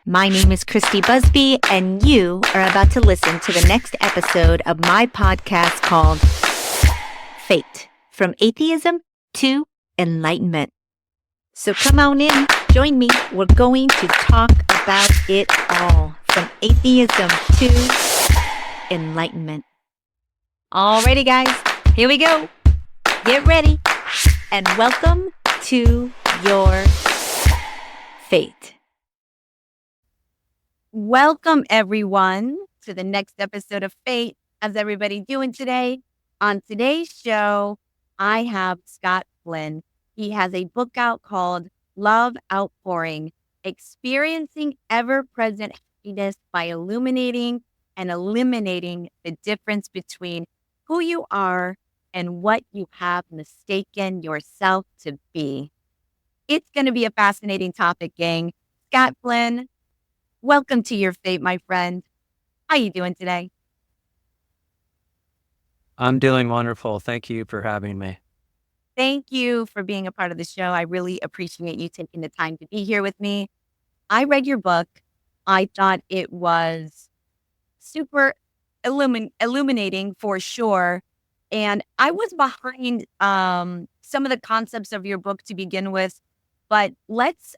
My name is Christy Busby, and you are about to listen to the next episode of my podcast called F.A.T.E, From Atheism to Enlightenment. So come on in, join me. We're going to talk about it all, from atheism to enlightenment. Alrighty, guys, here we go. Get ready, and welcome to your F.A.T.E. Welcome, everyone, to the next episode of F.A.T.E. How's everybody doing today? On today's show, I have Scott Flynn. He has a book out called Love Outpouring, Experiencing Ever-Present Happiness by Illuminating and Eliminating the Difference Between Who You Are and What You Have Mistaken Yourself to Be. It's going to be a fascinating topic, gang. Scott Flynn, welcome to your F.A.T.E, my friend. How you doing today? I'm doing wonderful. Thank you for having me. Thank you for being a part of the show. I really appreciate you taking the time to be here with me. I read your book. I thought it was super illuminating for sure. And I was behind some of the concepts of your book to begin with. But let's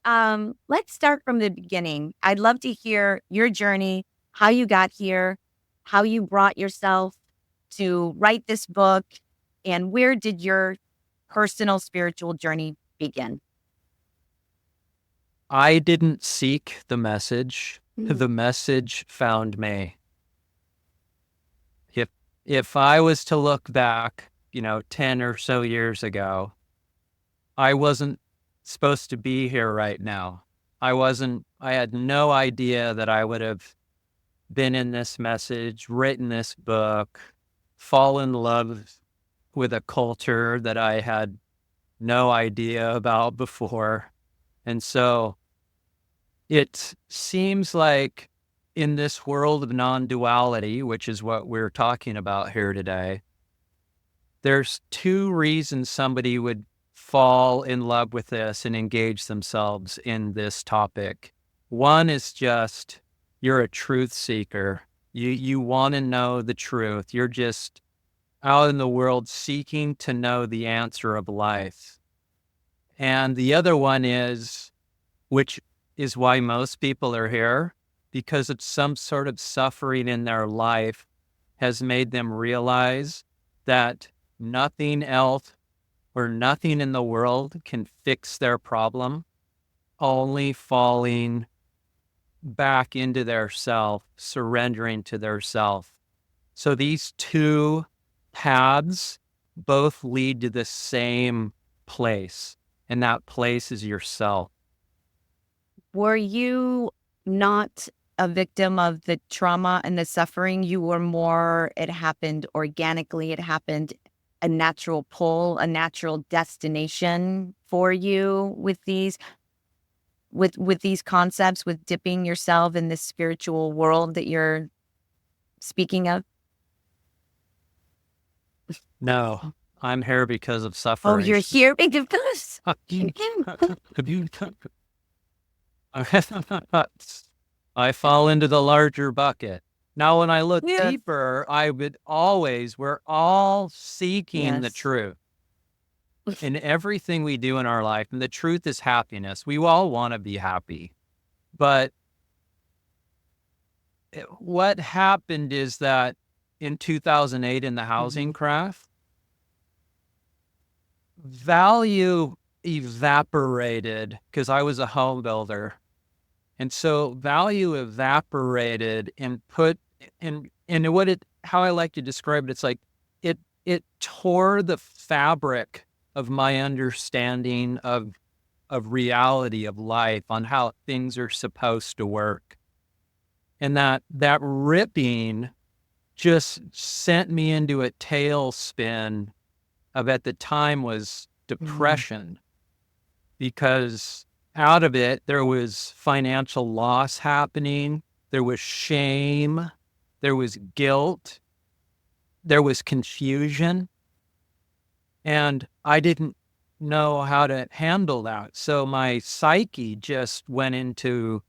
start from the beginning. I'd love to hear your journey, how you got here, how you brought yourself to write this book, and where did your personal spiritual journey begin? I didn't seek the message. The message found me. If I was to look back, 10 or so years ago, I wasn't supposed to be here right now. I had no idea that I would have been in this message, written this book, fall in love with a culture that I had no idea about before. And so it seems like in this world of non-duality, which is what we're talking about here today, there's two reasons somebody would fall in love with this and engage themselves in this topic. One is just you're a truth seeker. You want to know the truth. You're just out in the world seeking to know the answer of life. And the other one is, which is why most people are here, because of some sort of suffering in their life has made them realize that nothing else or nothing in the world can fix their problem, only falling back into their self, surrendering to their self. So these two paths both lead to the same place, and that place is yourself. Were you not a victim of the trauma and the suffering? You were more, it happened organically. It happened a natural pull, a natural destination for you with these concepts, with dipping yourself in this spiritual world that you're speaking of? No, I'm here because of suffering. Oh, you're here because I fall into the larger bucket. Now, when I look deeper, we're all seeking the truth in everything we do in our life. And the truth is happiness. We all want to be happy. But what happened is that in 2008 in the housing crash, value evaporated because I was a home builder. And so value evaporated and how I like to describe it, it's like it tore the fabric of my understanding of reality, of life, on how things are supposed to work. And that ripping just sent me into a tailspin of, at the time, was depression, because out of it, there was financial loss happening. There was shame. There was guilt. There was confusion. And I didn't know how to handle that. So my psyche just went into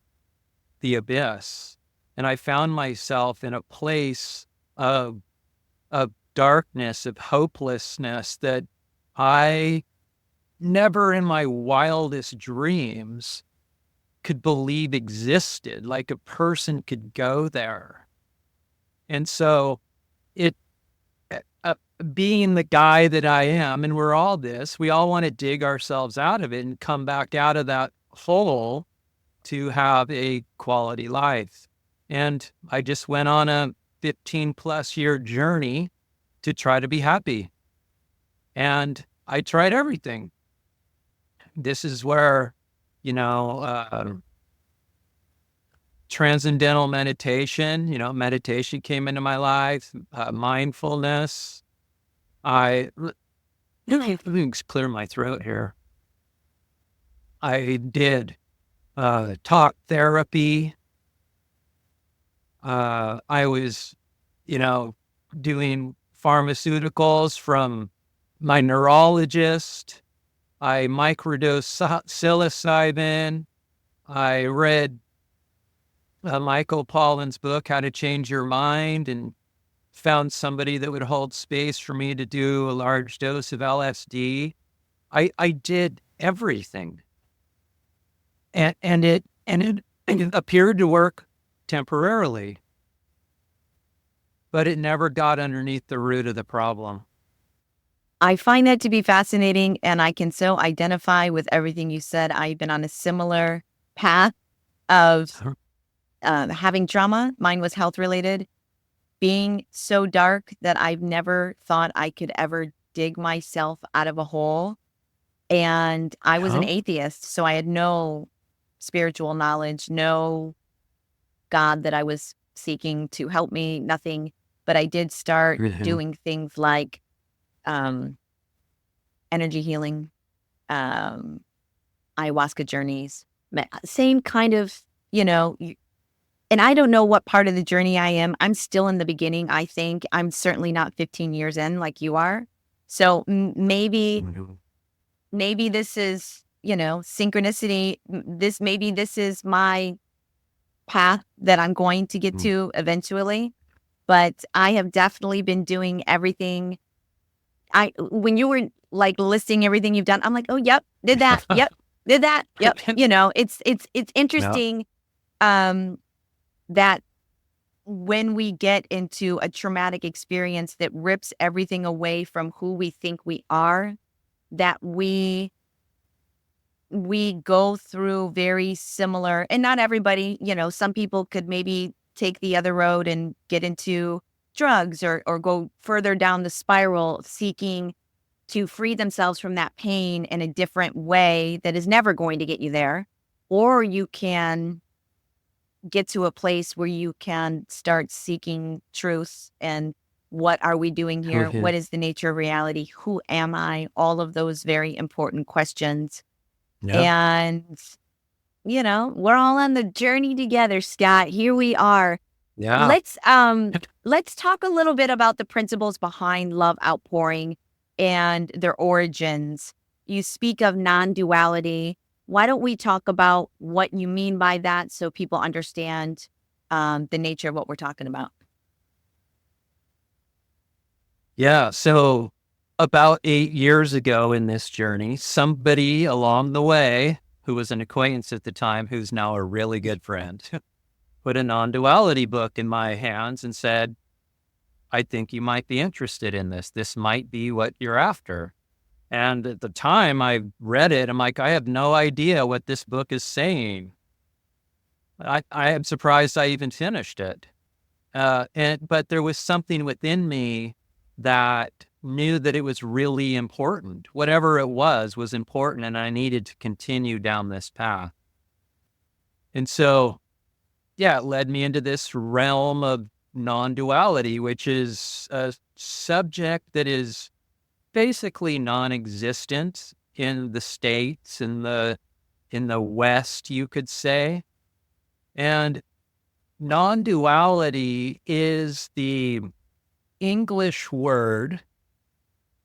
the abyss. And I found myself in a place of darkness, of hopelessness that I never in my wildest dreams could believe existed, like a person could go there. And so it, being the guy that I am, and we're all this, we all want to dig ourselves out of it and come back out of that hole to have a quality life. And I just went on a 15 plus year journey to try to be happy. And I tried everything. This is where, transcendental meditation, meditation came into my life, mindfulness. Let me clear my throat here. I did talk therapy. I was, doing pharmaceuticals from my neurologist. I microdosed psilocybin. I read Michael Pollan's book, How to Change Your Mind, and found somebody that would hold space for me to do a large dose of LSD. I did everything. And it appeared to work temporarily, but it never got underneath the root of the problem. I find that to be fascinating, and I can so identify with everything you said. I've been on a similar path of having trauma. Mine was health related, being so dark that I've never thought I could ever dig myself out of a hole. And I was an atheist, so I had no spiritual knowledge, no God that I was seeking to help me, nothing. But I did start doing things like energy healing, ayahuasca journeys, same kind of, and I don't know what part of the journey I am. I'm still in the beginning, I think. I'm certainly not 15 years in like you are. So maybe this is, synchronicity. Maybe this is my path that I'm going to get to eventually. But I have definitely been doing everything. When you were like listing everything you've done, I'm like, oh, yep, did that. Yep, did that. Yep. It's interesting that when we get into a traumatic experience that rips everything away from who we think we are, that we go through very similar, and not everybody, some people could maybe take the other road and get into drugs or go further down the spiral seeking to free themselves from that pain in a different way that is never going to get you there. Or you can get to a place where you can start seeking truth and what are we doing here? What is the nature of reality? Who am I? All of those very important questions. Yep. And, we're all on the journey together, Scott. Here we are. Yeah. Let's talk a little bit about the principles behind love outpouring and their origins. You speak of non-duality. Why don't we talk about what you mean by that so people understand the nature of what we're talking about? Yeah. So about 8 years ago in this journey, somebody along the way who was an acquaintance at the time, who's now a really good friend, put a non-duality book in my hands and said, I think you might be interested in this. This might be what you're after. And at the time I read it, I'm like, I have no idea what this book is saying. I am surprised I even finished it. But there was something within me that knew that it was really important. Whatever it was important, and I needed to continue down this path. And so, yeah, it led me into this realm of non-duality, which is a subject that is basically non-existent in the States, in the West, you could say. And non-duality is the English word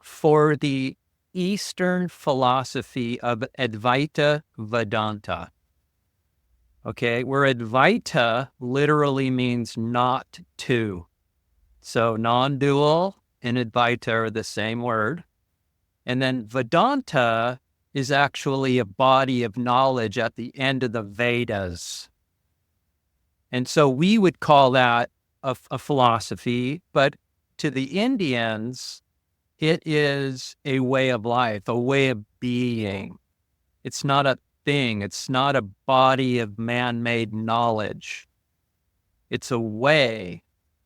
for the Eastern philosophy of Advaita Vedanta. Okay, where Advaita literally means not two. So non-dual and Advaita are the same word. And then Vedanta is actually a body of knowledge at the end of the Vedas. And so we would call that a philosophy, but to the Indians, it is a way of life, a way of being. It's not a thing. It's not a body of man-made knowledge. It's a way.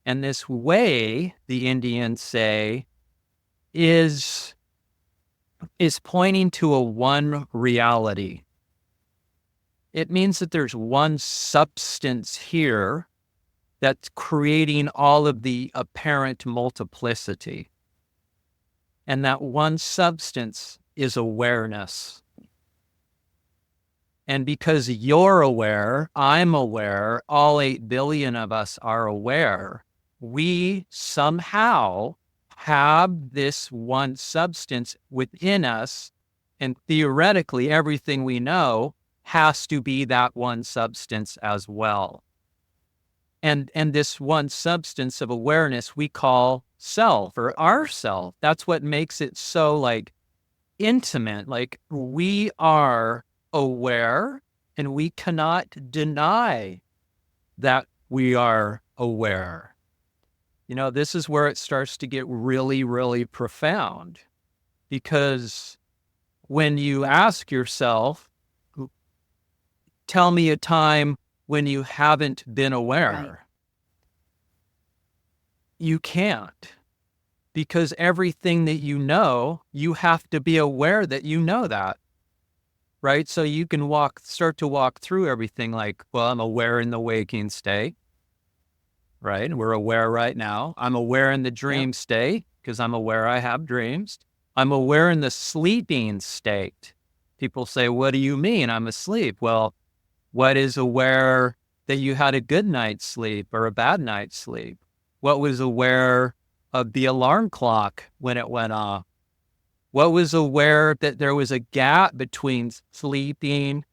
And this way, the Indians say, is pointing to a one reality. It means that there's one substance here that's creating all of the apparent multiplicity. And that one substance is awareness. And because you're aware, I'm aware, all 8 billion of us are aware, we somehow have this one substance within us. And theoretically, everything we know has to be that one substance as well. And this one substance of awareness we call self or ourself. That's what makes it so like intimate. Like we are aware and we cannot deny that we are aware. You know, this is where it starts to get really, really profound, because when you ask yourself, tell me a time when you haven't been aware, Right. you can't, because everything that you know, you have to be aware that you know that. Right? So you can start to walk through everything like, well, I'm aware in the waking state, right? We're aware right now. I'm aware in the dream state because I'm aware I have dreams. I'm aware in the sleeping state. People say, what do you mean? I'm asleep. Well, what is aware that you had a good night's sleep or a bad night's sleep? What was aware of the alarm clock when it went off? What was aware that there was a gap between sleeping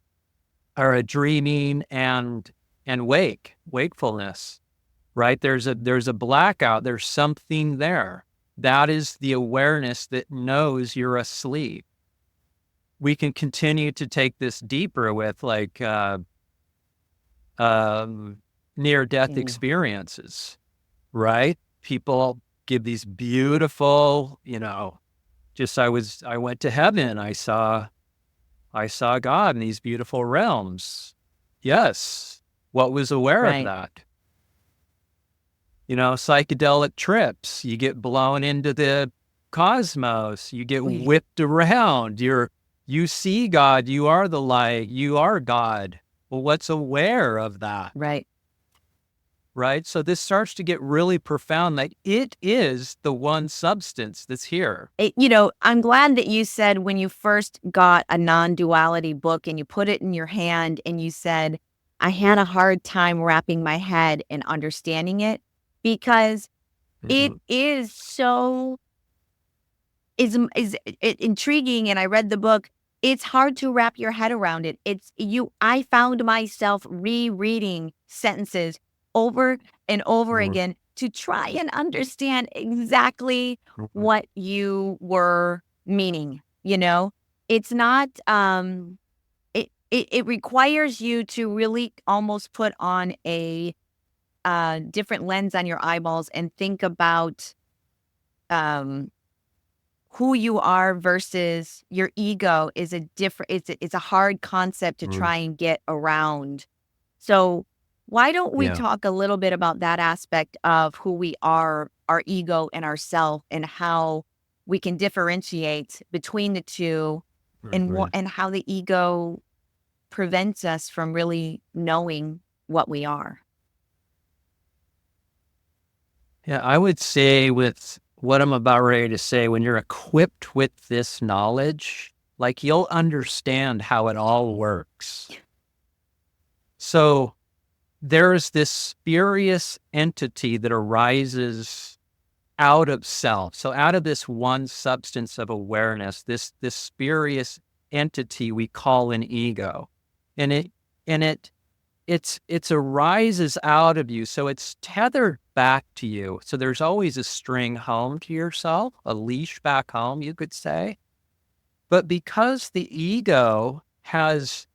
or a dreaming and wakefulness, right? There's a blackout. There's something there. That is the awareness that knows you're asleep. We can continue to take this deeper with like near-death experiences, right? People give these beautiful, I went to heaven. I saw God in these beautiful realms. Yes. What was aware of that? Psychedelic trips. You get blown into the cosmos. You get whipped around. You see God. You are the light. You are God. Well, what's aware of that? Right? So this starts to get really profound. Like it is the one substance that's here. I'm glad that you said when you first got a non-duality book and you put it in your hand and you said, I had a hard time wrapping my head and understanding it, because it is so is intriguing. And I read the book. It's hard to wrap your head around it. I found myself rereading sentences over and over again to try and understand exactly what you were meaning. It's not, it requires you to really almost put on a different lens on your eyeballs and think about who you are versus your ego is it's a hard concept to try and get around. So why don't we talk a little bit about that aspect of who we are, our ego and ourself, and how we can differentiate between the two, and how the ego prevents us from really knowing what we are. Yeah, I would say with what I'm about ready to say, when you're equipped with this knowledge, like you'll understand how it all works. So there's this spurious entity that arises out of self. So out of this one substance of awareness, this spurious entity we call an ego. And it it's arises out of you. So it's tethered back to you. So there's always a string home to yourself, a leash back home, you could say. But because the ego has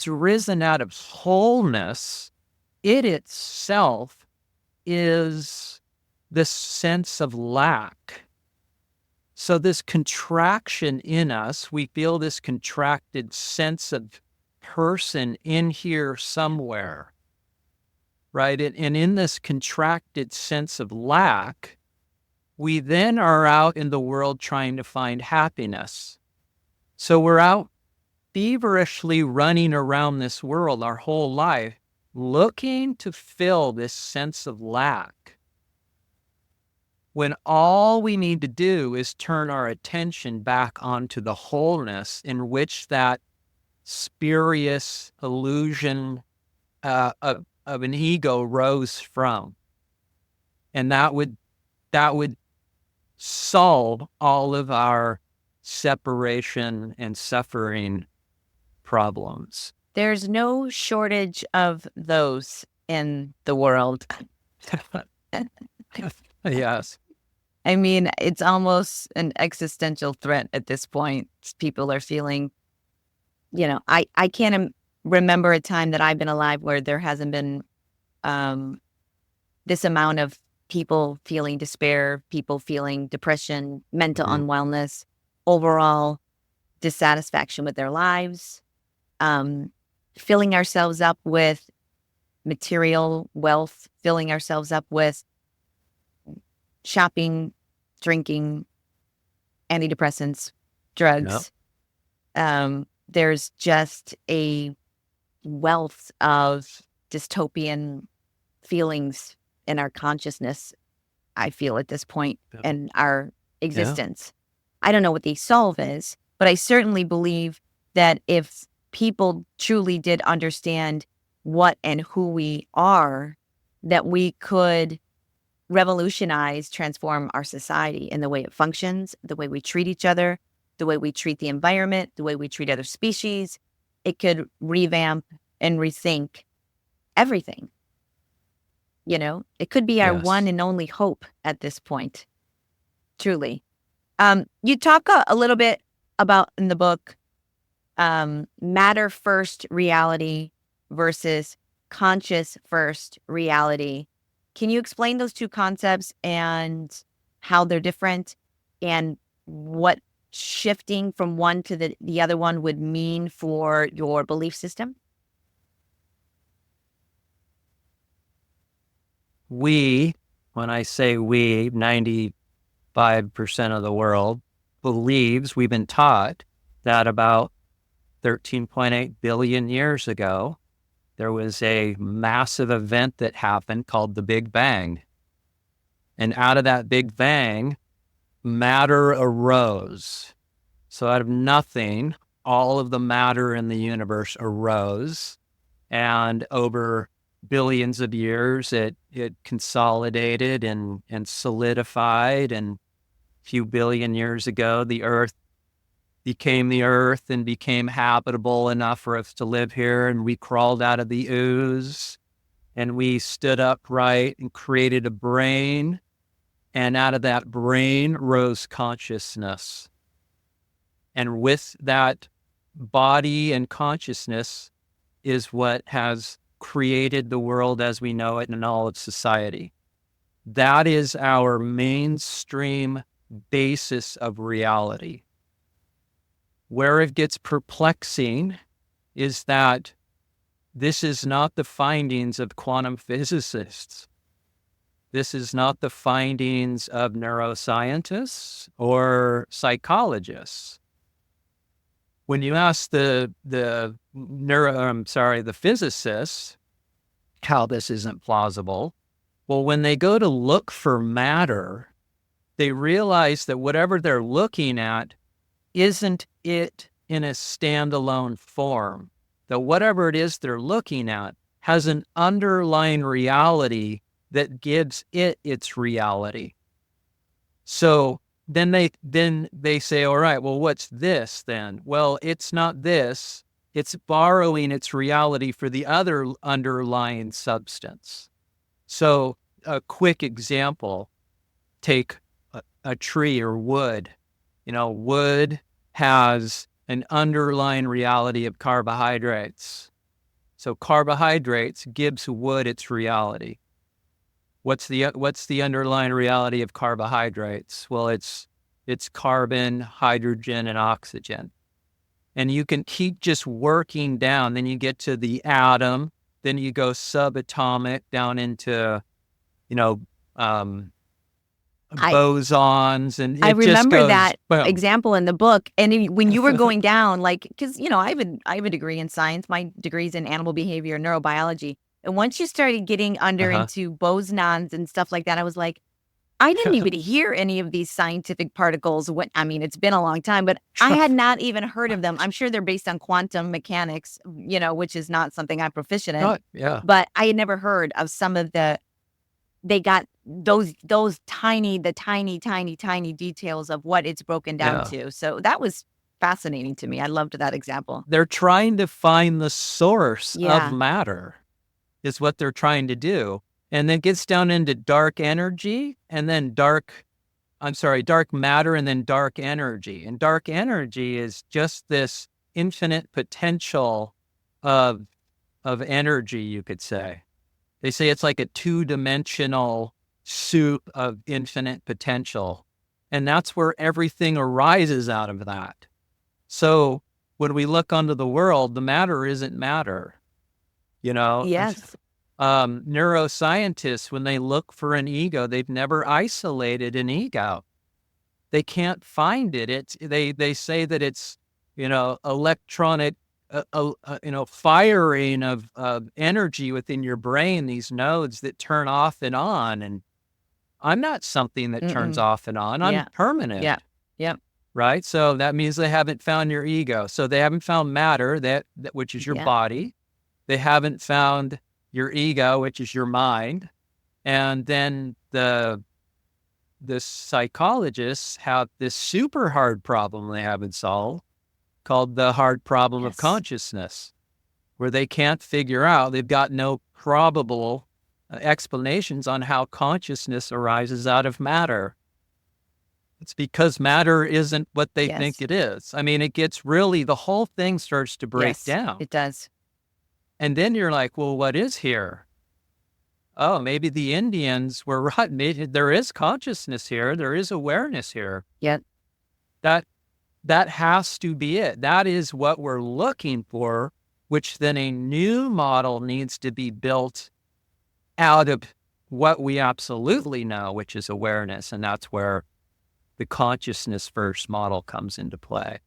risen out of wholeness, it itself is this sense of lack. So this contraction in us, we feel this contracted sense of person in here somewhere, right? And in this contracted sense of lack, we then are out in the world trying to find happiness. So we're out feverishly running around this world our whole life, looking to fill this sense of lack, when all we need to do is turn our attention back onto the wholeness in which that spurious illusion of an ego rose from. And that would solve all of our separation and suffering problems. There's no shortage of those in the world. Yes. I mean, it's almost an existential threat at this point. People are feeling, I can't remember a time that I've been alive where there hasn't been this amount of people feeling despair, people feeling depression, mental unwellness, overall dissatisfaction with their lives, filling ourselves up with material wealth, filling ourselves up with shopping, drinking, antidepressants, drugs. There's just a wealth of dystopian feelings in our consciousness, I feel, at this point in our existence. I don't know what the solve is, but I certainly believe that if people truly did understand what and who we are, that we could revolutionize, transform our society in the way it functions, the way we treat each other, the way we treat the environment, the way we treat other species. It could revamp and rethink everything. It could be our one and only hope at this point, truly. You talk a little bit about in the book, matter first reality versus conscious first reality. Can you explain those two concepts and how they're different and what shifting from one to the other one would mean for your belief system? When I say we, 95% of the world believes, we've been taught that about 13.8 billion years ago, there was a massive event that happened called the Big Bang. And out of that Big Bang, matter arose. So out of nothing, all of the matter in the universe arose. And over billions of years, it consolidated and solidified. And a few billion years ago, the Earth became the Earth and became habitable enough for us to live here. And we crawled out of the ooze and we stood upright and created a brain. And out of that brain rose consciousness. And with that body and consciousness is what has created the world as we know it and all of society. That is our mainstream basis of reality. Where it gets perplexing is that this is not the findings of quantum physicists. This is not the findings of neuroscientists or psychologists. When you ask the physicists how this isn't plausible, well, when they go to look for matter, they realize that whatever they're looking at isn't it in a standalone form. That whatever it is they're looking at has an underlying reality that gives it its reality. So then they say, all right, well, what's this then? Well, it's not this, It's borrowing its reality for the other underlying substance. So a quick example, take a tree or wood. Wood has an underlying reality of carbohydrates. So carbohydrates gives wood its reality. What's the underlying reality of carbohydrates? Well, it's carbon, hydrogen, and oxygen. And you can keep just working down. Then you get to the atom. Then you go subatomic down into, you know, um, I bosons, and I it just remember goes that boom. example in the book, and when you were going down, like, because I have a degree in science. My degree's in animal behavior and neurobiology, and once you started getting under Uh into bosons and stuff like that, I was like, I didn't huh. even hear any of these scientific particles. I mean, it's been a long time, but I had not even heard of them. I'm sure they're based on quantum mechanics, which is not something I'm proficient in, Yeah, but I had never heard of some of they got those tiny details of what it's broken down yeah. to. So that was fascinating to me. I loved that example. They're trying to find the source of Yeah. matter, is what they're trying to do. And then it gets down into dark energy, and then dark matter, and then dark energy. And dark energy is just this infinite potential of energy, you could say. They say it's like a two-dimensional soup of infinite potential. And that's where everything arises out of that. So when we look onto the world, the matter isn't matter. You know, Yes. neuroscientists, when they look for an ego, they've never isolated an ego. They can't find it. They say that it's, electronic, firing of energy within your brain, these nodes that turn off and on. And I'm not something that turns Mm-mm. off and on. I'm Yeah. Yeah. permanent, Yep. right? So that means they haven't found your ego. So they haven't found matter, that which is your Yeah. body. They haven't found your ego, which is your mind. And then the psychologists have this super hard problem they haven't solved, called the hard problem of Yes. consciousness, where they can't figure out, they've got no probable explanations on how consciousness arises out of matter. It's because matter isn't what they think Yes. it is. I mean, it gets really, the whole thing starts to break Yes. down. It does. And then you're like, well, what is here? Oh, maybe the Indians were right. Maybe there is consciousness here. There is awareness here. Yep. That that has to be it. That is what we're looking for, which then a new model needs to be built out of what we absolutely know, which is awareness. And that's where the consciousness first model comes into play.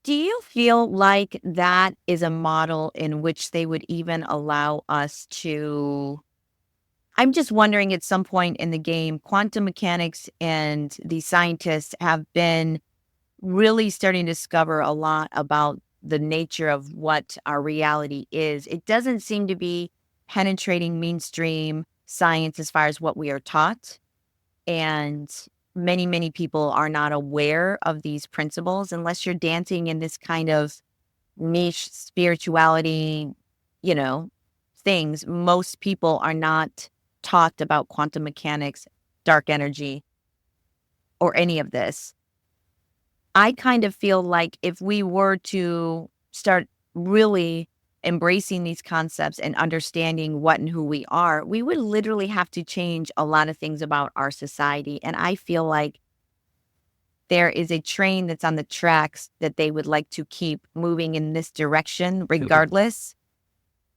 Do you feel like that is a model in which they would even allow us to? I'm just wondering, at some point in the game, quantum mechanics and the scientists have been really starting to discover a lot about the nature of what our reality is. It doesn't seem to be penetrating mainstream science as far as what we are taught. And many people are not aware of these principles unless you're dancing in this kind of niche spirituality, you know, things. Most people are not taught about quantum mechanics, dark energy, or any of this. I kind of feel like if we were to start really embracing these concepts and understanding what and who we are, we would literally have to change a lot of things about our society. And I feel like there is a train that's on the tracks that they would like to keep moving in this direction, regardless.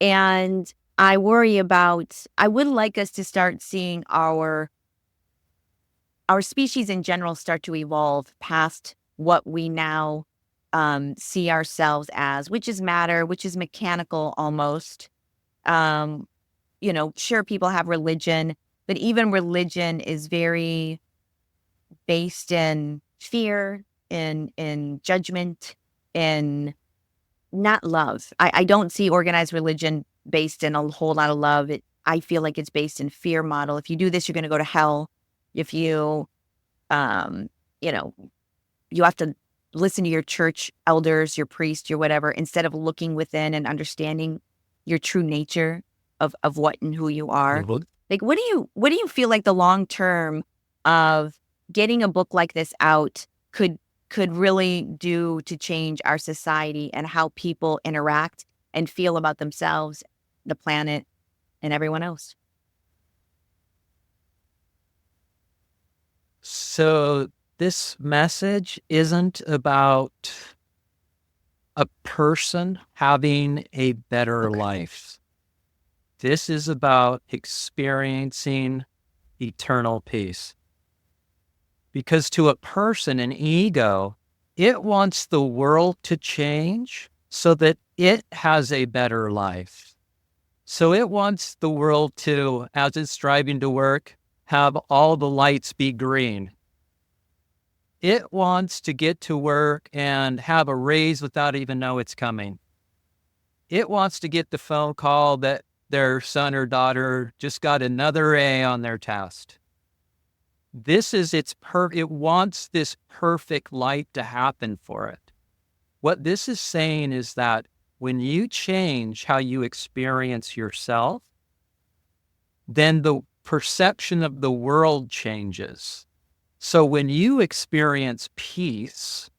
And I would like us to start seeing our species in general start to evolve past what we now see ourselves as, which is matter, which is mechanical almost. Um, sure, people have religion, but even religion is very based in fear, in judgment, in not love. I don't see organized religion based in a whole lot of love. I feel like it's based in fear model. If you do this, you're going to go to hell. If you, um, you know, you have to. listen to your church elders, your priest, your whatever, instead of looking within and understanding your true nature of what and who you are? Like, what do you feel like the long term of getting a book like this out could really do to change our society and how people interact and feel about themselves, the planet, and everyone else? So this message isn't about a person having a better Okay. life. This is about experiencing eternal peace. Because to a person, an ego, it wants the world to change so that it has a better life. So it wants the world to, as it's striving to work, have all the lights be green. It wants to get to work and have a raise without even know it's coming. It wants to get the phone call that their son or daughter just got another A on their test. This is it wants this perfect light to happen for it. What this is saying is that when you change how you experience yourself, then the perception of the world changes. So when you experience peace,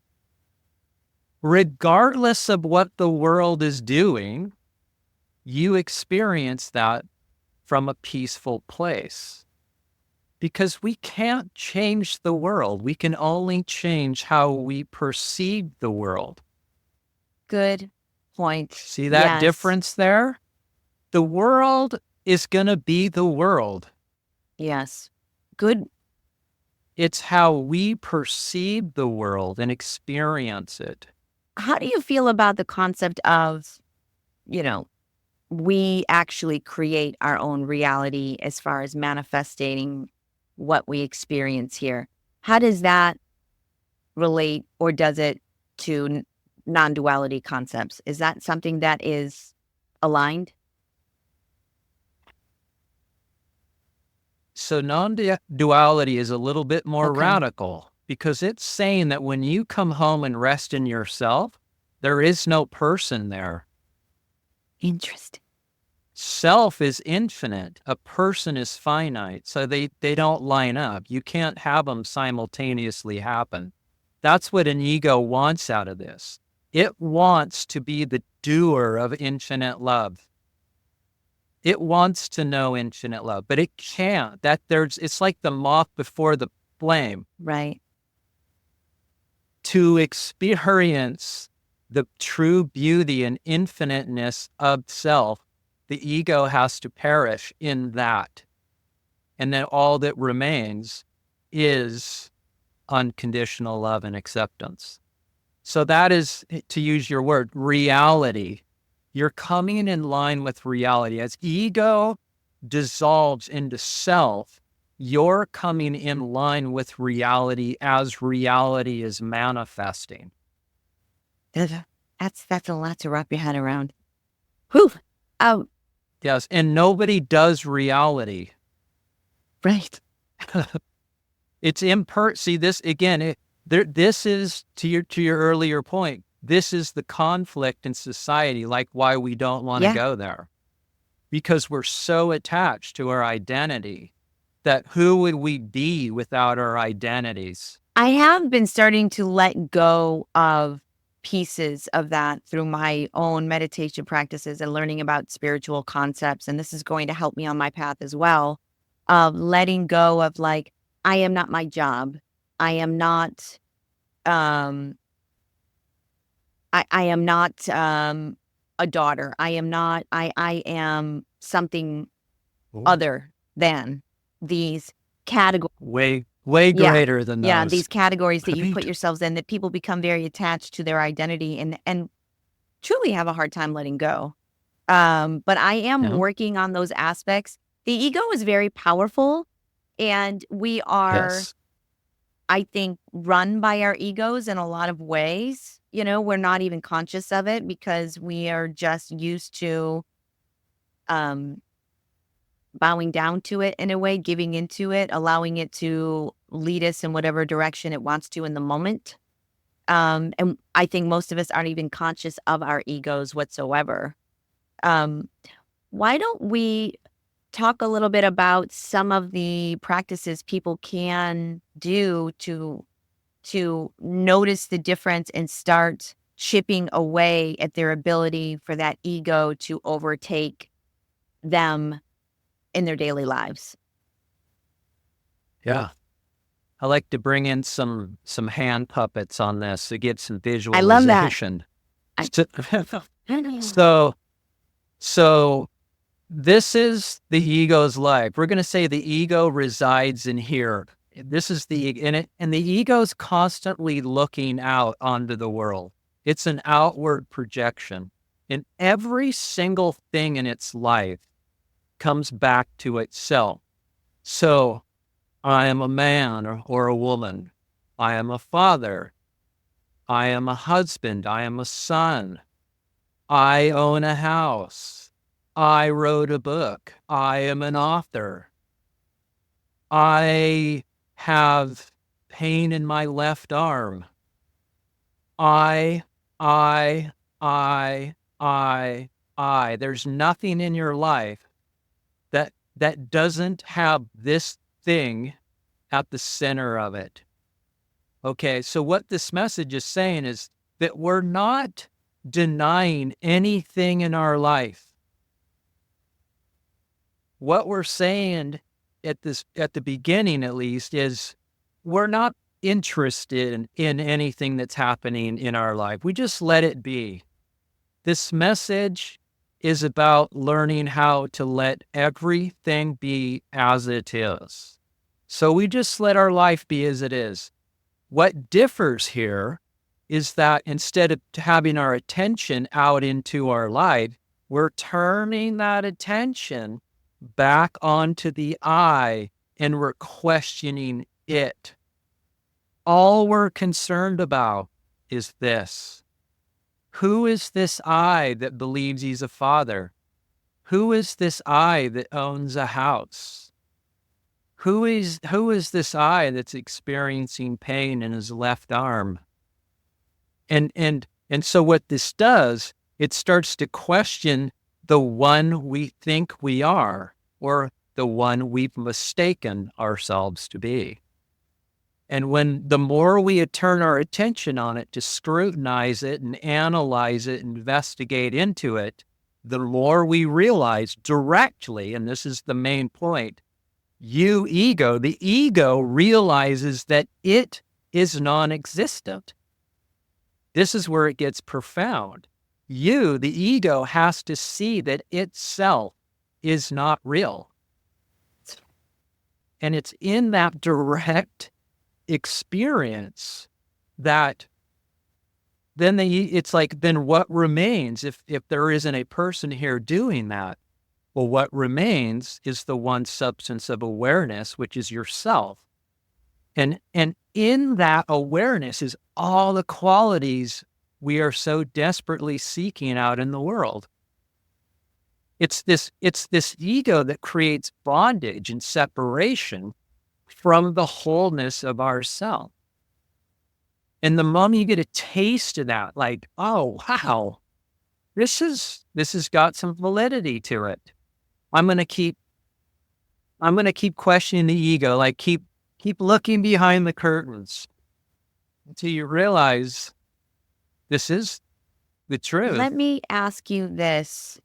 regardless of what the world is doing, you experience that from a peaceful place. Because we can't change the world. We can only change how we perceive the world. Good point. See that Yes. difference there? The world is going to be the world. Yes. Good. It's how we perceive the world and experience it. How do you feel about the concept of, you know, we actually create our own reality as far as manifesting what we experience here? How does that relate, or does it, to non-duality concepts? Is that something that is aligned? So non-duality is a little bit more Okay. radical because it's saying that when you come home and rest in yourself, there is no person there. Interesting. Self is infinite. A person is finite. So they don't line up. You can't have them simultaneously happen. That's what an ego wants out of this. It wants to be the doer of infinite love. It wants to know infinite love, but it can't. It's like the moth before the flame. Right. To experience the true beauty and infiniteness of self, the ego has to perish in that. And then all that remains is unconditional love and acceptance. So that is, to use your word, reality. You're coming in line with reality. As ego dissolves into self, you're coming in line with reality as reality is manifesting. That's a lot to wrap your head around. Whew. Oh, Yes, and nobody does reality. right. It's see this again. This is to your earlier point. This is the conflict in society, like why we don't want to Yeah. go there, because we're so attached to our identity that who would we be without our identities? I have been starting to let go of pieces of that through my own meditation practices and learning about spiritual concepts. And this is going to help me on my path as well, of letting go of, like, I am not my job. I am not, um, I am not, a daughter. I am something other than these categories. Way Yeah. greater than Yeah, those. these categories that you put Right. yourselves in, that people become very attached to their identity and truly have a hard time letting go. But I am Yeah. working on those aspects. The ego is very powerful, and we are, Yes. I think, run by our egos in a lot of ways. We're not even conscious of it because we are just used to um bowing down to it in a way, giving into it, allowing it to lead us in whatever direction it wants to in the moment. And I think most of us aren't even conscious of our egos whatsoever. Um, why don't we talk a little bit about some of the practices people can do to notice the difference and start chipping away at their ability for that ego to overtake them in their daily lives? Yeah. I like to bring in some hand puppets on this to get some I love that. visualization. I So, so this is the ego's life. We're going to say the ego resides in here. This is and the ego's constantly looking out onto the world. It's an outward projection, and every single thing in its life comes back to itself. So I am a man or a woman. I am a father. I am a husband. I am a son. I own a house. I wrote a book. I am an author. I have pain in my left arm. I, I, I, I. There's nothing in your life that doesn't have this thing at the center of it. Okay, so what this message is saying is that we're not denying anything in our life. What we're saying at the beginning, at least, is we're not interested in anything that's happening in our life. We just let it be. This message is about learning how to let everything be as it is. So we just let our life be as it is. What differs here is that instead of having our attention out into our life, we're turning that attention back onto the I and we're questioning it. All we're concerned about is this. Who is this I that believes he's a father? Who is this I that owns a house? Who is this I that's experiencing pain in his left arm? And so what this does, it starts to question the one we think we are, or the one we've mistaken ourselves to be. And when the more we turn our attention on it to scrutinize it and analyze it, investigate into it, the more we realize directly, and this is the main point, the ego realizes that it is non-existent. This is where it gets profound. The ego, has to see that itself is not real. And it's in that direct experience that then then what remains if there isn't a person here doing that? Well, what remains is the one substance of awareness, which is yourself. And in that awareness is all the qualities we are so desperately seeking out in the world. It's this ego that creates bondage and separation from the wholeness of ourself. And the moment you get a taste of that, like, oh, wow, this has got some validity to it. I'm going to keep questioning the ego, like keep looking behind the curtains until you realize this is the truth. Let me ask you this.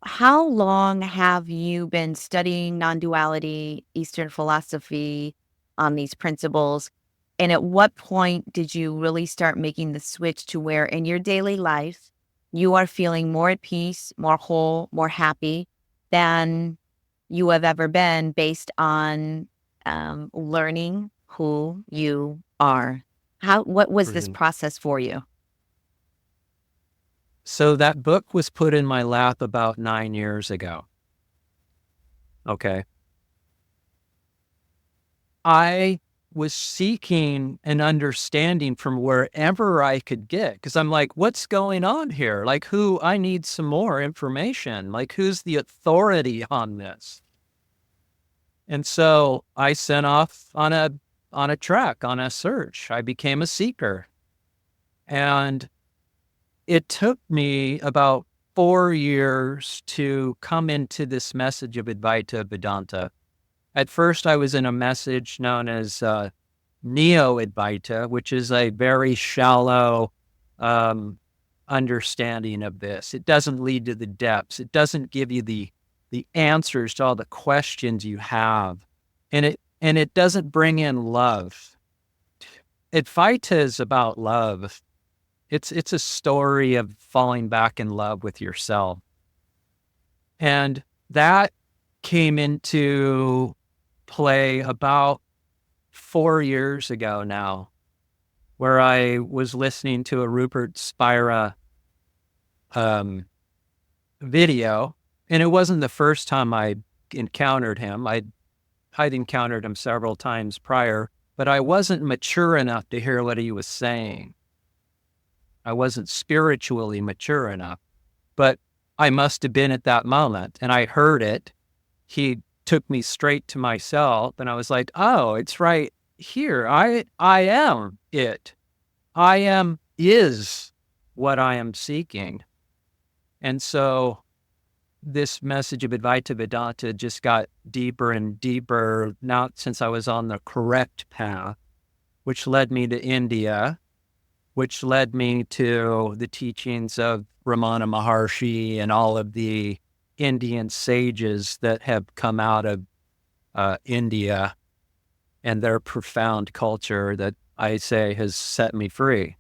How long have you been studying non-duality, Eastern philosophy on these principles? And at what point did you really start making the switch to where in your daily life, you are feeling more at peace, more whole, more happy than you have ever been based on learning who you are? What was this process for you? So that book was put in my lap about 9 years ago. Okay. I was seeking an understanding from wherever I could get, because I'm like, what's going on here? Like, I need some more information. Like, who's the authority on this? And so I set off on a trek, on a search. I became a seeker. And it took me about 4 years to come into this message of Advaita Vedanta. At first, I was in a message known as Neo-Advaita, which is a very shallow understanding of this. It doesn't lead to the depths. It doesn't give you the answers to all the questions you have, and it doesn't bring in love. Advaita is about love. It's a story of falling back in love with yourself, and that came into play about 4 years ago now, where I was listening to a Rupert Spira video, and it wasn't the first time I encountered him. I'd encountered him several times prior, but I wasn't mature enough to hear what he was saying. I wasn't spiritually mature enough, but I must have been at that moment, and I heard it. He took me straight to myself, and I was like, oh, it's right here. I am it. I am is what I am seeking. And so this message of Advaita Vedanta just got deeper and deeper, not since I was on the correct path, which led me to India, which led me to the teachings of Ramana Maharshi and all of the Indian sages that have come out of India and their profound culture that I say has set me free.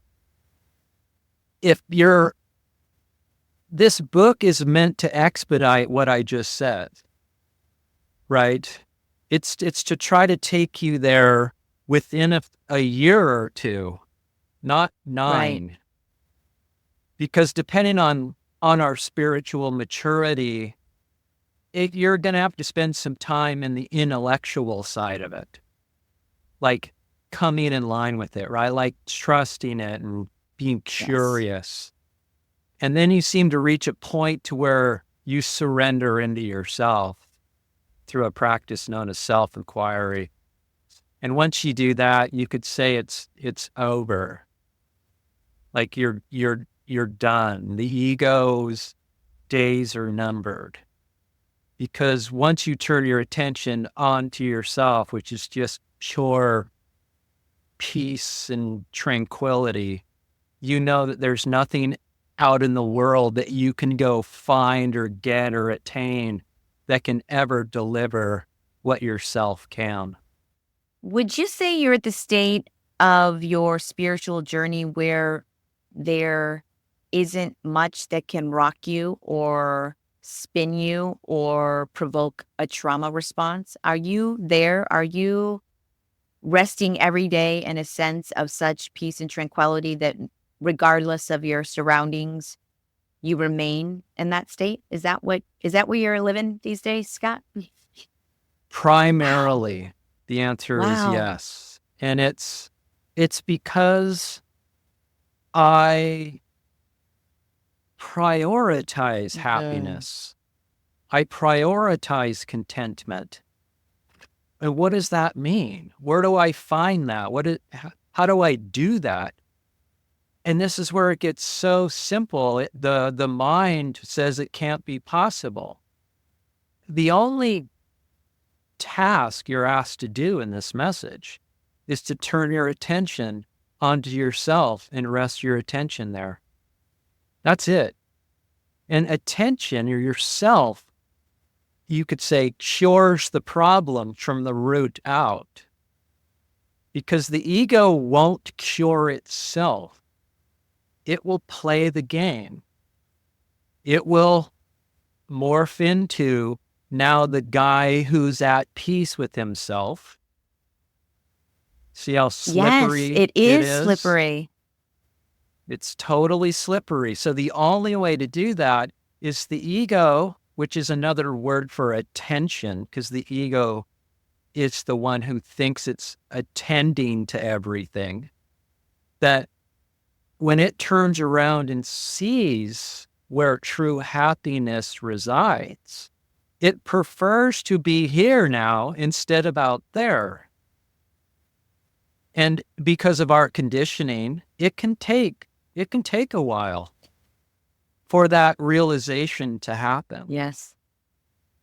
This book is meant to expedite what I just said, right? It's to try to take you there within a year or two, not 9. Right. Because depending on our spiritual maturity, you're going to have to spend some time in the intellectual side of it, like coming in line with it, right? Like trusting it and being curious. Yes. And then you seem to reach a point to where you surrender into yourself through a practice known as self-inquiry. And once you do that, you could say it's over. Like you're done. The ego's days are numbered. Because once you turn your attention onto yourself, which is just pure peace and tranquility, you know that there's nothing out in the world that you can go find or get or attain that can ever deliver what yourself can. Would you say you're at the state of your spiritual journey where there isn't much that can rock you or spin you or provoke a trauma response? Are you there? Are you resting every day in a sense of such peace and tranquility that regardless of your surroundings, you remain in that state? Is that where you're living these days, Scott? Primarily, wow. The answer is Wow. yes. And it's because I prioritize happiness. I prioritize contentment. And what does that mean? Where do I find that? How do I do that? And this is where it gets so simple. The mind says it can't be possible. The only task you're asked to do in this message is to turn your attention onto yourself and rest your attention there. That's it. And attention, or yourself, you could say, cures the problem from the root out. Because the ego won't cure itself. It will play the game. It will morph into now the guy who's at peace with himself. See how slippery it is slippery. It's totally slippery. So the only way to do that is the ego, which is another word for attention, because the ego is the one who thinks it's attending to everything, that when it turns around and sees where true happiness resides, it prefers to be here now instead of out there. And because of our conditioning, it can take It can take a while for that realization to happen. Yes.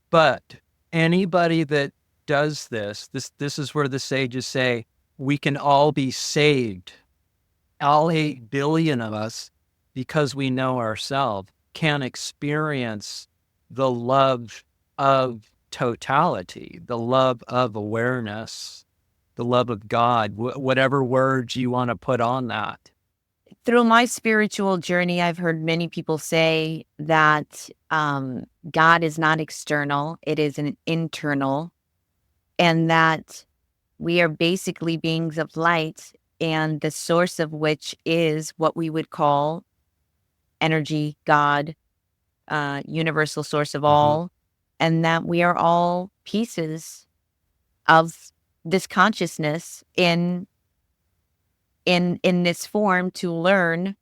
But anybody that does this is where the sages say we can all be saved. All 8 billion of us, because we know ourselves, can experience the love of totality, the love of awareness, the love of God, whatever words you want to put on that. Through my spiritual journey, I've heard many people say that God is not external, it is an internal, and that we are basically beings of light, and the source of which is what we would call energy, God, universal source of Mhm. all, and that we are all pieces of this consciousness in this form to learn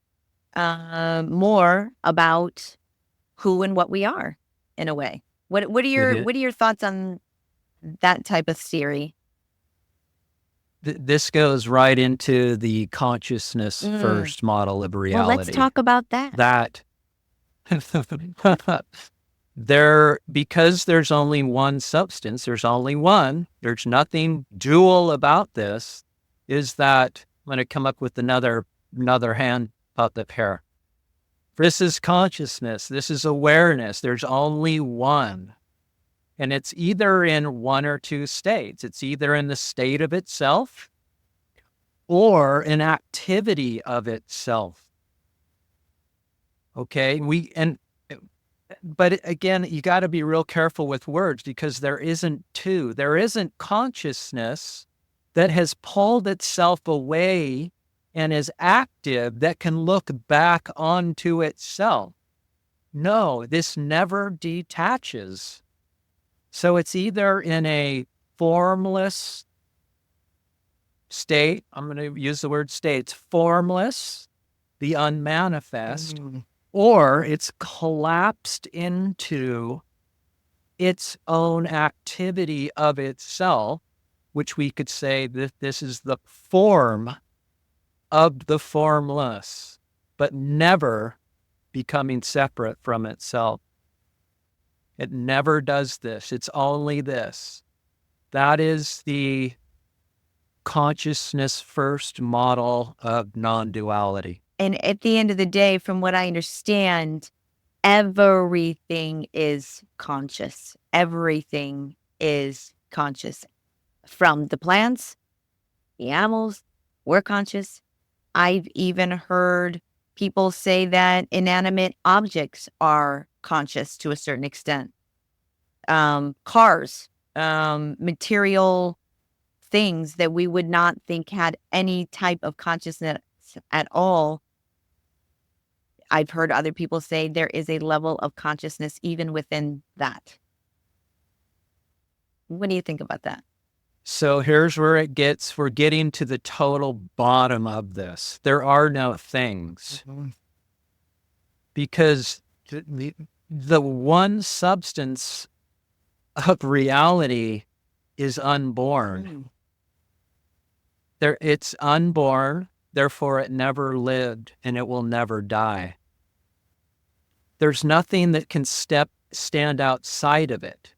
more about who and what we are in a way. What are your Mhm. what are your thoughts on that type of theory? This goes right into the consciousness Mm. first model of Well, let's reality. talk about that. That because there's only one substance, there's only one, there's nothing dual about this, is that I'm going to come up with another hand puppet pair. This is consciousness, this is awareness, there's only one. And it's either in one or two states. It's either in the state of itself or an activity of itself. Okay. But again, you got to be real careful with words because there isn't two. There isn't consciousness that has pulled itself away and is active that can look back onto itself. No, this never detaches. So it's either in a formless state. I'm going to use the word state. It's formless, the unmanifest, or it's collapsed into its own activity of itself, which we could say that this is the form of the formless, but never becoming separate from itself. It never does this. It's only this. That is the consciousness first model of non-duality. And at the end of the day, from what I understand, everything is conscious. Everything is conscious. From the plants, the animals, we're conscious. I've even heard people say that inanimate objects are conscious to a certain extent. Cars, material things that we would not think had any type of consciousness at all. I've heard other people say there is a level of consciousness even within that. What do you think about that? So here's where we're getting to the total bottom of this. There are no things because the one substance of reality is unborn. It's unborn, therefore it never lived and it will never die. There's nothing that can stand outside of it.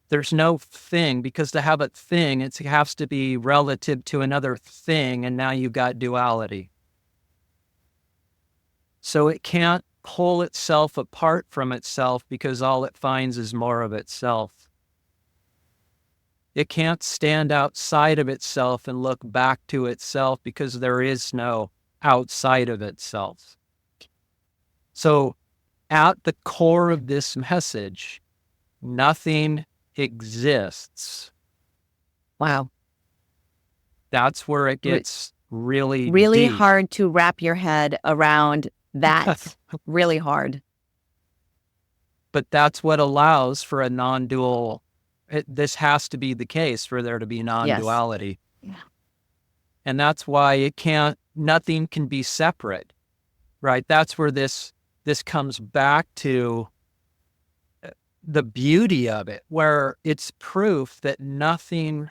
There's no thing, because to have a thing, it has to be relative to another thing, and now you've got duality. So it can't pull itself apart from itself because all it finds is more of itself. It can't stand outside of itself and look back to itself because there is no outside of itself. So at the core of this message, nothing exists. Wow. That's where it gets really deep. Hard to wrap your head around that. Really hard. But that's what allows for a non-dual. This has to be the case for there to be non-duality. Yes. Yeah. And that's why nothing can be separate, right? That's where this comes back to the beauty of it, where it's proof that nothing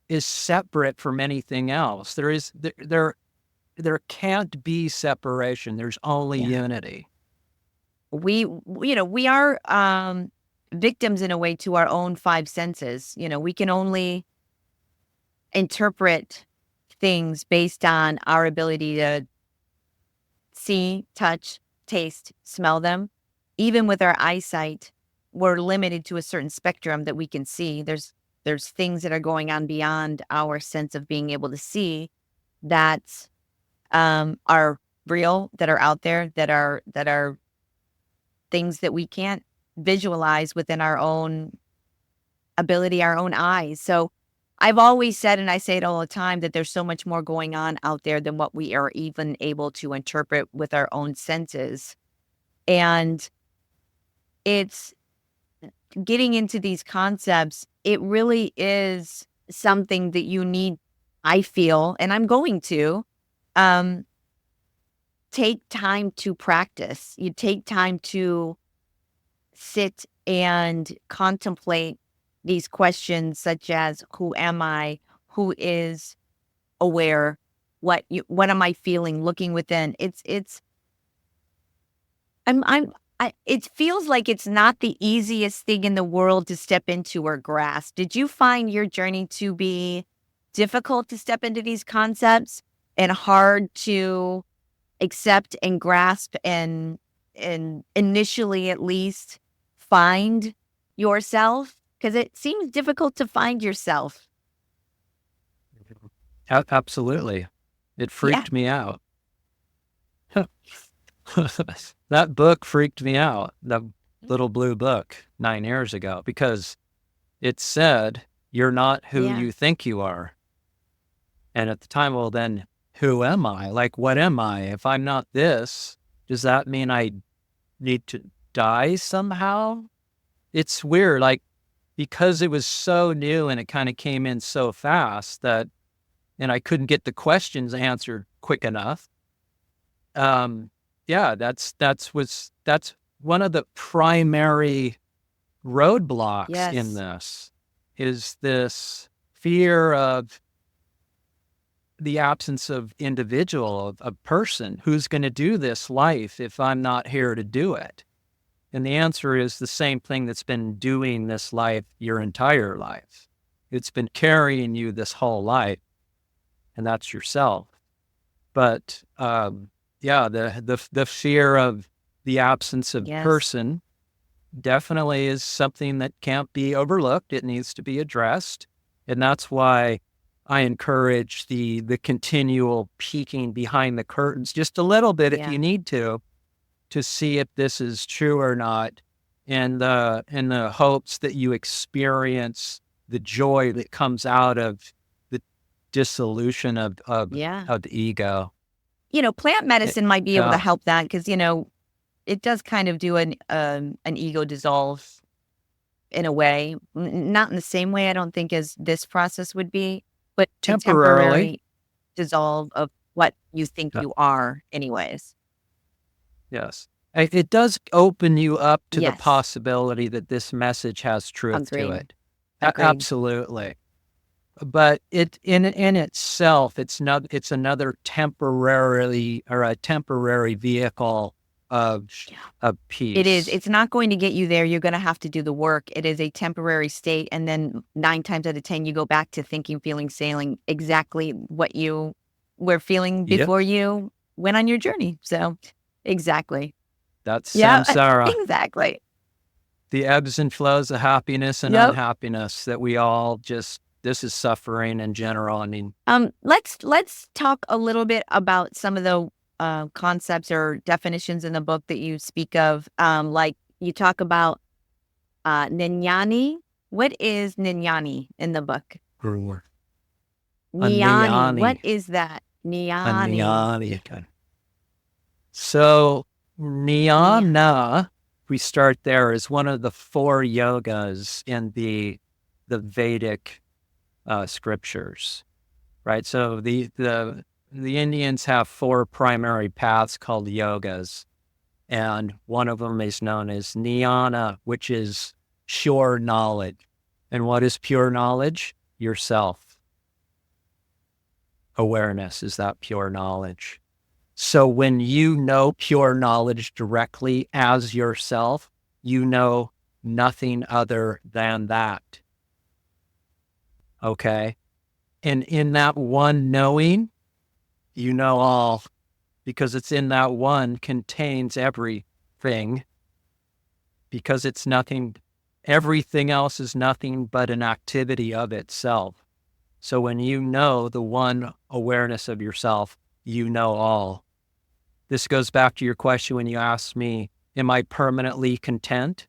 is separate from anything else. there can't be separation. There's only Yeah. unity. We are victims in a way to our own five senses. We can only interpret things based on our ability to see, touch, taste, smell them. Even with our eyesight, we're limited to a certain spectrum that we can see. There's things that are going on beyond our sense of being able to see that are real, that are out there, that are things that we can't visualize within our own ability, our own eyes. So I've always said, and I say it all the time, that there's so much more going on out there than what we are even able to interpret with our own senses. And it's getting into these concepts, it really is something that you need, I feel, and I'm going to um, take time to practice. You take time to sit and contemplate these questions such as who am I, who is aware, what am I feeling, looking within. It feels like it's not the easiest thing in the world to step into or grasp. Did you find your journey to be difficult to step into these concepts and hard to accept and grasp and initially at least find yourself? Because it seems difficult to find yourself. Absolutely. It Yeah. freaked me out. That book freaked me out, the little blue book 9 years ago, because it said, you're not who Yeah. you think you are. And at the time, well, then who am I? Like, what am I? If I'm not this, does that mean I need to die somehow? It's weird. Like, because it was so new and it kind of came in so fast and I couldn't get the questions answered quick enough. Yeah, that's one of the primary roadblocks in Yes. this is this fear of the absence of individual, of a person who's going to do this life if I'm not here to do it. And the answer is the same thing that's been doing this life your entire life. It's been carrying you this whole life, and that's yourself. But yeah, the fear of the absence of Yes. person definitely is something that can't be overlooked. It needs to be addressed, and that's why I encourage the continual peeking behind the curtains just a little bit if Yeah. you need to see if this is true or not, and the hopes that you experience the joy that comes out of the dissolution Yeah. of the ego. Plant It- medicine might be able to yeah, help that because, it does kind of do an ego dissolve in a way, not in the same way I don't think as this process would be, but a temporarily. temporary dissolve of what you think Yeah, you are anyways. yes. It does open you up to the Yes. possibility that this message has truth to Agreed. it. Agreed. Absolutely. But it in itself, it's another temporary vehicle of Yeah. of It is. peace. It's not going to get you there. You're gonna have to do the work. It is a temporary state, and then 9 times out of 10, you go back to thinking, feeling, sailing exactly what you were feeling Yep. before you went on your journey. So, exactly. That's Yeah, samsara, exactly. the ebbs and flows of happiness and Yep. unhappiness that we all just, this is suffering in general. I mean, Let's talk a little bit about some of the concepts or definitions in the book that you speak of. Like you talk about Ninyani. What is Ninyani in the book? Brewer. A Niani. What Niani. is that? A Niani. Niani. Okay. So, Yeah. Jnana, we start there, is one of the four yogas in the Vedic scriptures, right? So the Indians have four primary paths called yogas, and one of them is known as Jnana, which is pure knowledge. And what is pure knowledge? Yourself. awareness, is that pure knowledge. So when you know pure knowledge directly as yourself, you know nothing other than that. Okay? And in that one knowing, you know all, because it's in that one contains everything, because it's nothing, everything else is nothing but an activity of itself. So when you know the one awareness of yourself, you know all. This goes back to your question when you asked me, am I permanently content?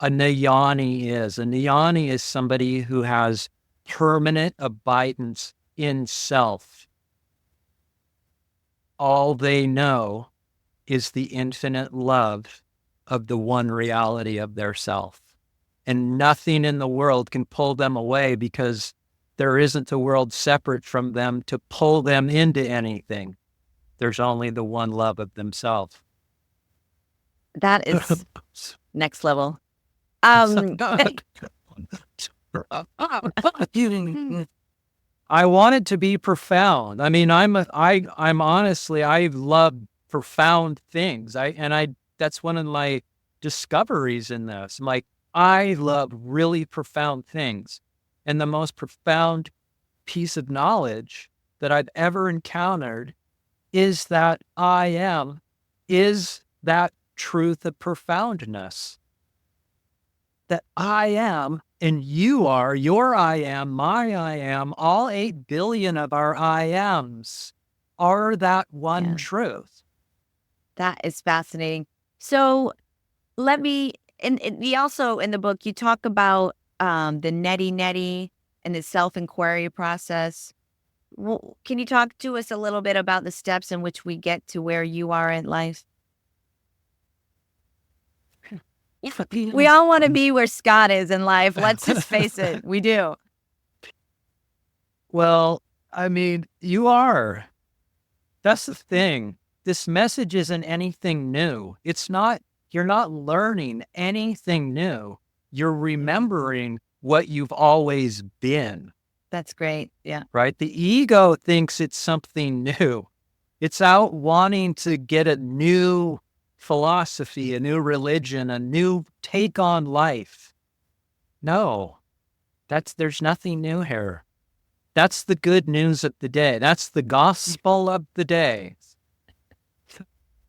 A jnani is. A jnani is somebody who has permanent abidance in self. All they know is the infinite love of the one reality of their self. And nothing in the world can pull them away, because there isn't a world separate from them to pull them into anything. There's only the one love of themselves. That is next level. I want it to be profound. I mean, I'm honestly, I love profound things. That's one of my discoveries in this. I'm like, I love really profound things. And the most profound piece of knowledge that I've ever encountered is that I am, is that truth of profoundness. That I am, and you are, your I am, my I am, all 8 billion of our I ams are that one truth. That is fascinating. So let me, and we also, in the book, you talk about the neti and the self-inquiry process. Well, can you talk to us a little bit about the steps in which we get to where you are in life? We all want to be where Scott is in life. Let's just face it. We do. Well, I mean, you are. That's the thing. This message isn't anything new. It's not, you're not learning anything new. You're remembering what you've always been. That's great. Yeah. Right? The ego thinks it's something new. It's out wanting to get a new philosophy, a new religion, a new take on life. No, there's nothing new here. That's the good news of the day. That's the gospel of the day.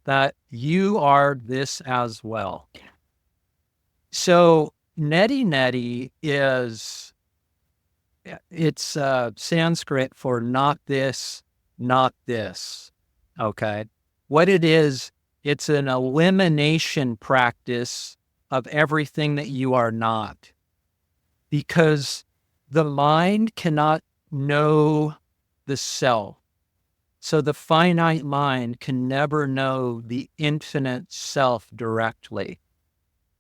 That you are this as well. So neti is, it's Sanskrit for not this, not this. Okay. What it is, it's an elimination practice of everything that you are not. Because the mind cannot know the self. So the finite mind can never know the infinite self directly.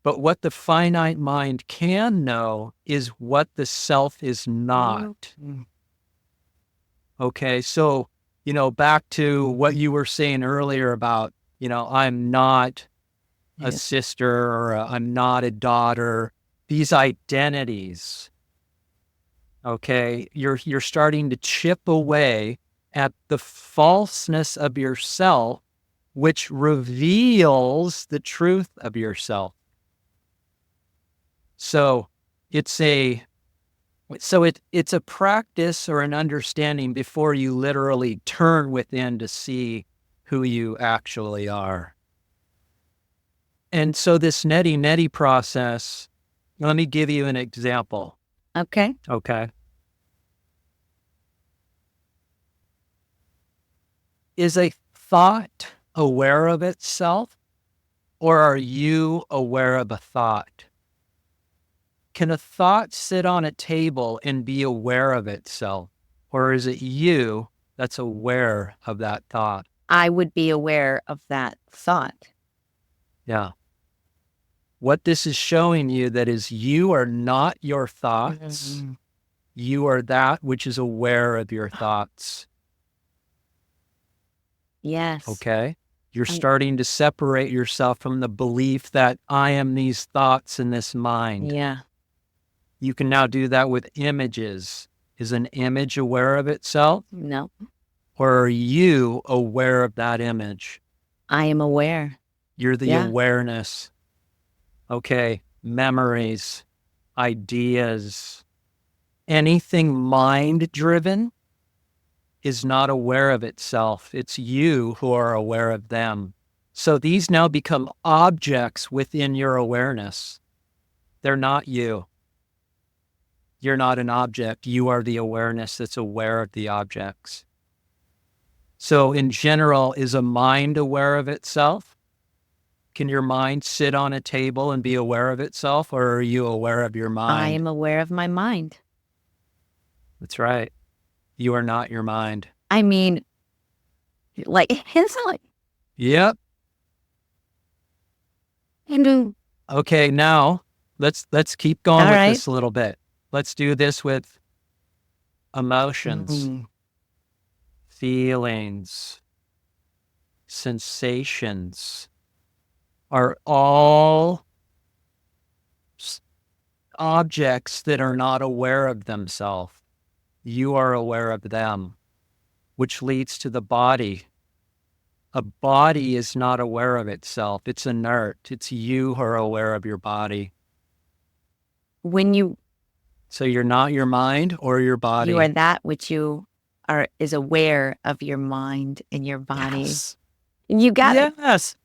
But what the finite mind can know is what the self is not. Okay, so, back to what you were saying earlier about, I'm not a sister, or I'm not a daughter. These identities, okay, you're starting to chip away at the falseness of yourself, which reveals the truth of yourself. So it's a practice or an understanding before you literally turn within to see who you actually are. And so this neti process, let me give you an example. Okay. Okay. Is a thought aware of itself, or are you aware of a thought? Can a thought sit on a table and be aware of itself? Or is it you that's aware of that thought? I would be aware of that thought. Yeah. What this is showing you that is you are not your thoughts. Mm-hmm. You are that which is aware of your thoughts. Yes. Okay. You're starting to separate yourself from the belief that I am these thoughts in this mind. Yeah. You can now do that with images Is an image aware of itself? No, Or are you aware of that image? I am aware. You're the Yeah. awareness. Okay. Memories, ideas, anything mind driven is not aware of itself. It's you who are aware of them. So these now become objects within your awareness. They're not you. You're not an object. You are the awareness that's aware of the objects. So in general, is a mind aware of itself? Can your mind sit on a table and be aware of itself, or are you aware of your I mind? am aware of my mind. That's right. You are not your mind. I mean, like, it's like, Yep. and Okay, now let's keep going all with right. this a little bit. Let's do this with emotions, Mm. feelings, sensations are all objects that are not aware of themselves. You are aware of them, which leads to the body. A body is not aware of itself. It's inert. It's you who are aware of your body. When So you're not your mind or your you are body. that which you are is aware of your mind and your body. Yes. You got it. Yes.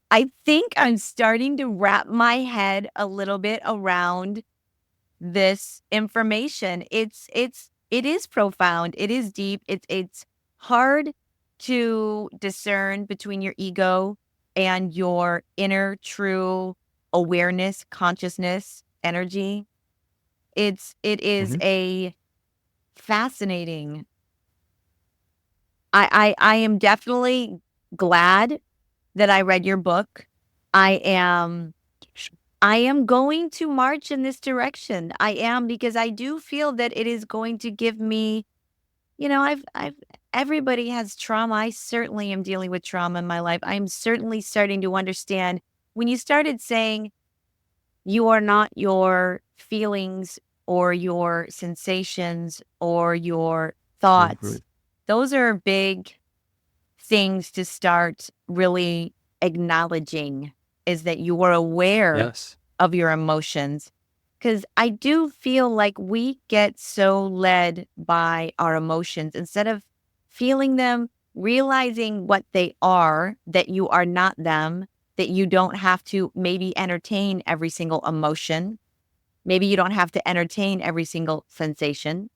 I think I'm starting to wrap my head a little bit around this information. It is profound. It is deep. It's hard to discern between your ego and your inner true awareness, consciousness, energy. It is Mhm. a fascinating. I am definitely glad that I read your book. I am I am going to march in this direction. I am because I do feel that it is going to give me, I've everybody has trauma. I certainly am dealing with trauma in my life. I'm certainly starting to understand when you started saying you are not your feelings or your sensations or your thoughts. Mhm. Those are big things to start really acknowledging is that you are aware Yes. of your emotions. Because I do feel like we get so led by our emotions instead of feeling them, realizing what they are, that you are not them, that you don't have to maybe entertain every single emotion. Maybe you don't have to entertain every single sensation.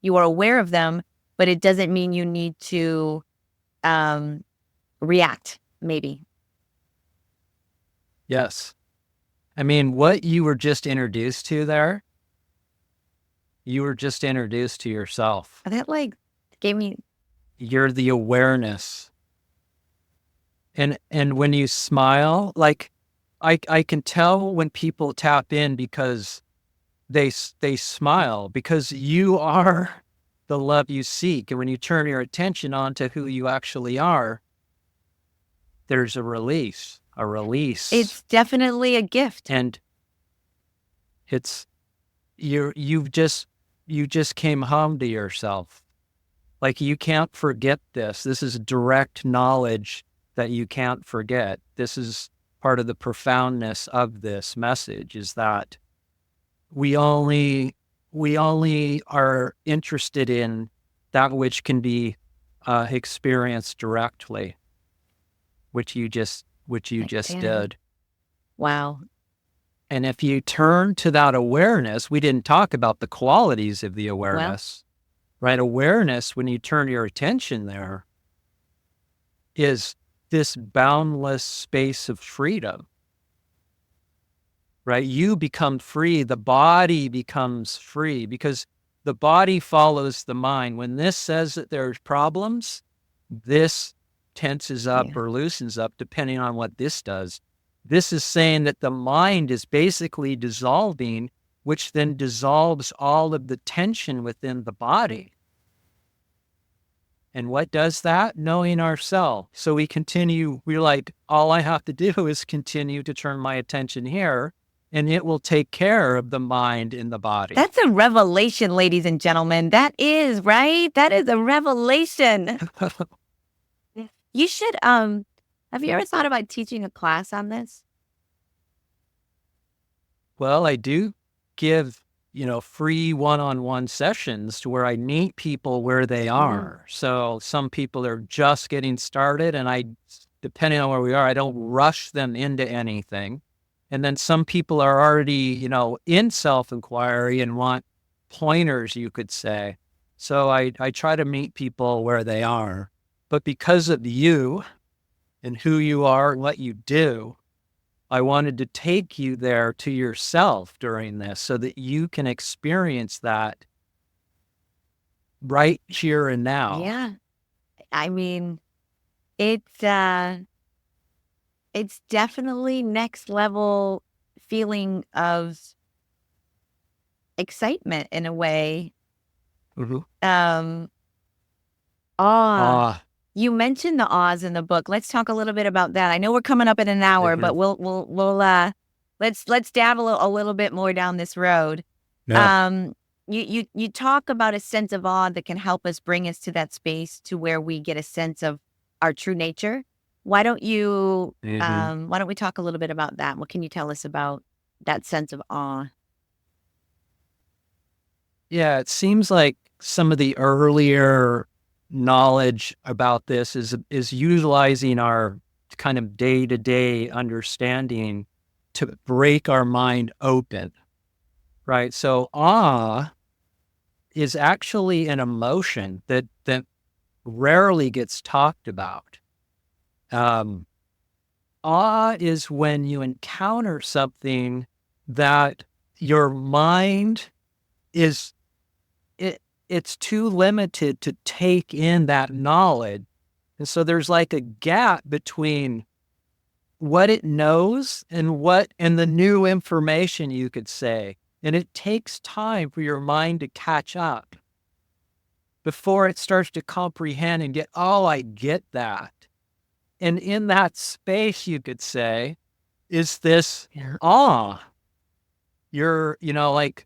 You are aware of them, but it doesn't mean you need to um, react, maybe. Yes. I mean, what you were just introduced to there, you were just introduced to yourself. That like gave me, You're the awareness. And when you smile, like I can tell when people tap in because they smile because you are the love you seek. And when you turn your attention onto who you actually are, there's a release, a release. it's definitely a gift. And it's you just came home to yourself. Like you can't forget this. This is direct knowledge that you can't forget. This is part of the profoundness of this message is that we only are interested in that which can be experienced directly, which you just Yeah. did. Wow. And if you turn to that awareness, we didn't talk about the qualities of the Well, awareness, right? Awareness, when you turn your attention there, is this boundless space of freedom, right? You become free. The body becomes free because the body follows the mind. When this says that there's problems, this tenses up yeah. or loosens up depending on what this does. This is saying that the mind is basically dissolving, which then dissolves all of the tension within the body. And what does that? Knowing ourselves. So we continue, we're like, all I have to do is continue to turn my attention here. and it will take care of the mind and the body. That's a revelation, ladies and gentlemen. That is, right? That is a revelation. You should, have you ever thought about teaching a class on this? Well, I do give, free one-on-one sessions to where I meet people where they are. So some people are just getting started, and depending on where we are, I don't rush them into anything. And then some people are already, in self-inquiry and want pointers, you could say. So I try to meet people where they are. But because of you and who you are and what you do, I wanted to take you there to yourself during this so that you can experience that right here and now. Yeah. I mean, it's definitely next level feeling of excitement in a way. Mm-hmm. Awe. You mentioned the awes in the book. Let's talk a little bit about that. I know we're coming up in an hour, but let's dabble a little bit more down this road. Yeah. You talk about a sense of awe that can help us bring us to that space to where we get a sense of our true nature. Why don't we talk a little bit about that? What can you tell us about that sense of awe? Yeah, it seems like some of the earlier knowledge about this is utilizing our kind of day-to-day understanding to break our mind open, right? So awe is actually an emotion that rarely gets talked about. Awe is when you encounter something that your mind is it's too limited to take in that knowledge. And so there's like a gap between what it knows and the new information, you could say. And it takes time for your mind to catch up before it starts to comprehend and get, oh, I get that. And in that space, you could say, is this awe. You're, like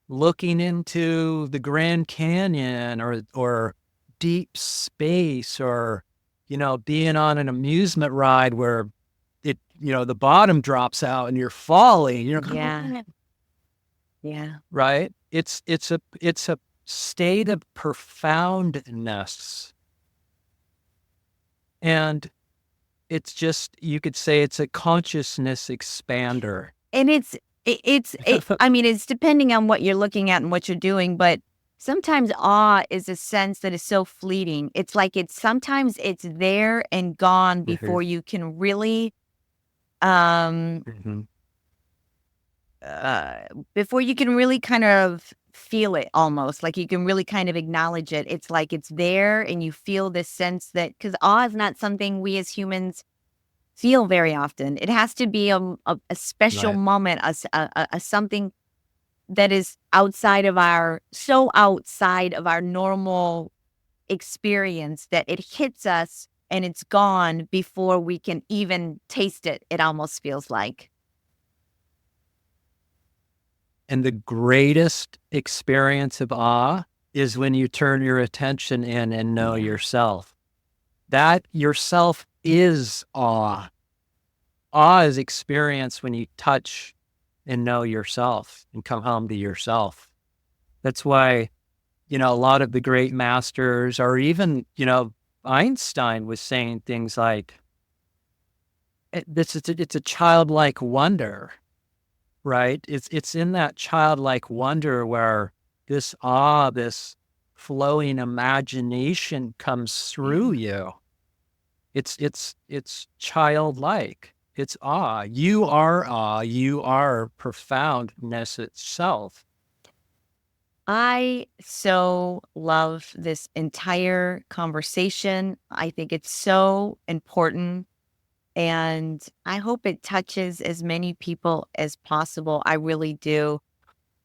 looking into the Grand Canyon or deep space, or, being on an amusement ride where the bottom drops out and you're falling. Yeah. Yeah. Right. It's a state of profoundness. And it's just, you could say it's a consciousness expander. And I mean, it's depending on what you're looking at and what you're doing, but sometimes awe is a sense that is so fleeting. It's like sometimes it's there and gone before you can really, before you can really kind of feel it almost. Like you can really kind of acknowledge it. It's like it's there and you feel this sense that, because awe is not something we as humans feel very often. It has to be a special moment, a something that is outside of our normal experience, that it hits us and it's gone before we can even taste it. It almost feels like. And the greatest experience of awe is when you turn your attention in and know yourself. That yourself is awe. Awe is experienced when you touch and know yourself and come home to yourself. That's why, a lot of the great masters, or even, Einstein was saying things like, it's a childlike wonder, right? It's in that childlike wonder where this awe, this flowing imagination comes through you. It's childlike. It's awe. You are awe. You are profoundness itself. I so love this entire conversation. I think it's so important, and I hope it touches as many people as possible. I really do.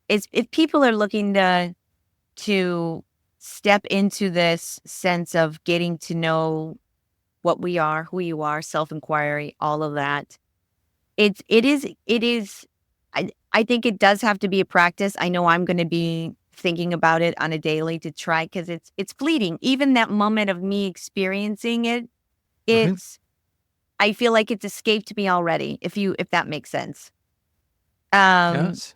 If people are looking to step into this sense of getting to know what we are, who you are, self-inquiry, all of that, it is I think it does have to be a practice. I know I'm going to be thinking about it on a daily to try, because it's fleeting. Even that moment of me experiencing it, Mhm. it's I feel like it's escaped me already. If that makes sense. Um, Yes.